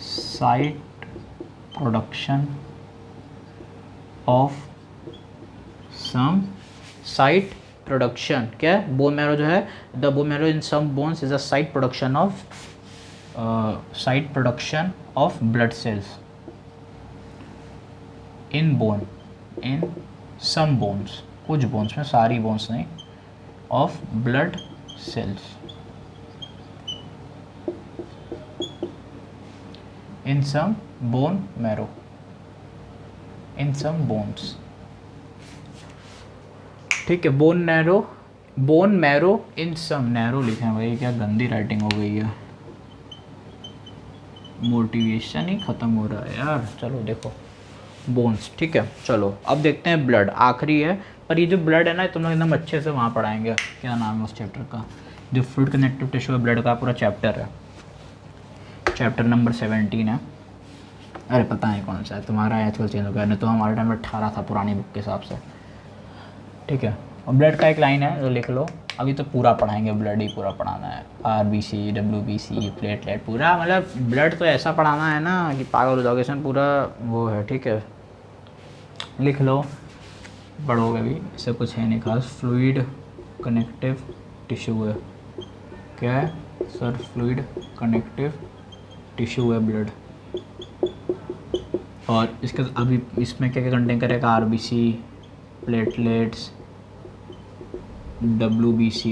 site production of some, site production. क्या है? बोन मैरो जो है, the bone marrow in some bones is a site production of, site production of blood cells in bone, in some bones, कुछ bones में, सारी bones नहीं, of blood cells in some bone marrow, in some bones। ठीक है, bone marrow, bone marrow in some, narrow लिखे हैं भाई, क्या गंदी राइटिंग हो गई है, मोटिवेशन ही ख़त्म हो रहा है यार। चलो देखो बोन्स। ठीक है, चलो अब देखते हैं ब्लड, आखिरी है। पर ये जो ब्लड है ना, तुम लोग एकदम अच्छे से वहाँ पढ़ाएंगे। क्या नाम है उस चैप्टर का? जो फ्लूइड कनेक्टिव टिश्यू है, ब्लड का पूरा चैप्टर है, चैप्टर नंबर 17 है। अरे पता नहीं कौन सा है तुम्हारा, आजकल चेंज हो गया, नहीं तो हमारे टाइम में 18 था पुरानी बुक के हिसाब से। ठीक है, और ब्लड का एक लाइन है जो लिख लो। अभी तो पूरा पढ़ाएंगे, ब्लड ही पूरा पढ़ाना है, RBC, WBC, प्लेटलेट, पूरा मतलब ब्लड तो ऐसा पढ़ाना है ना कि पागल हो जाओगे, इसमें पूरा वो है। ठीक है, लिख लो, पढ़ोगे भी, इससे कुछ है नहीं खास। फ्लूइड कनेक्टिव टिश्यू है। क्या है सर? फ्लूइड कनेक्टिव टिश्यू है ब्लड। और इसके अभी इसमें क्या क्या कंटेन करेगा? RBC, प्लेटलेट्स, WBC,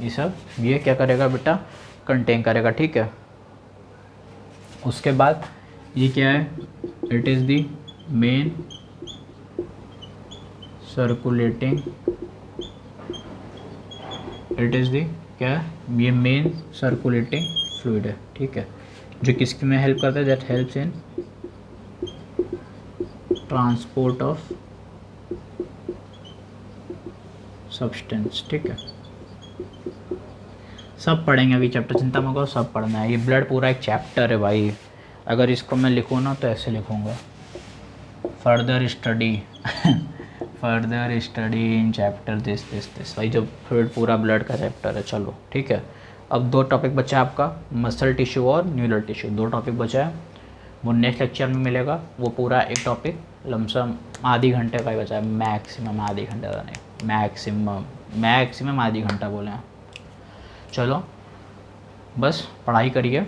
ये सब ये क्या करेगा बेटा? कंटेन करेगा। ठीक है, उसके बाद ये क्या है? It is the main circulating, it is the क्या है? ये मेन सर्कुलेटिंग फ्लूइड है। ठीक है, जो किसकी में हेल्प करता है? That helps in transport of substance. ठीक है, सब पढ़ेंगे अभी चैप्टर, चिंता मत करो, सब पढ़ना है। ये ब्लड पूरा एक चैप्टर है भाई। अगर इसको मैं लिखूँ ना तो ऐसे लिखूँगा, further study further study in chapter this भाई, जो फ्लूइड पूरा ब्लड का चैप्टर है। चलो ठीक है, अब 2 टॉपिक बचा है आपका, मसल टिश्यू और न्यूरल टिश्यू। 2 टॉपिक बचा है, वो नेक्स्ट लेक्चर में मिलेगा। वो पूरा एक टॉपिक लमसम आधी घंटे का ही बचा है, मैक्सिमम आधी घंटे का नहीं, मैक्सिमम आधी घंटा बोले हैं। चलो बस पढ़ाई करिए।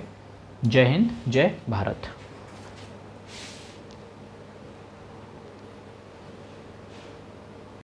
जय हिंद, जय भारत।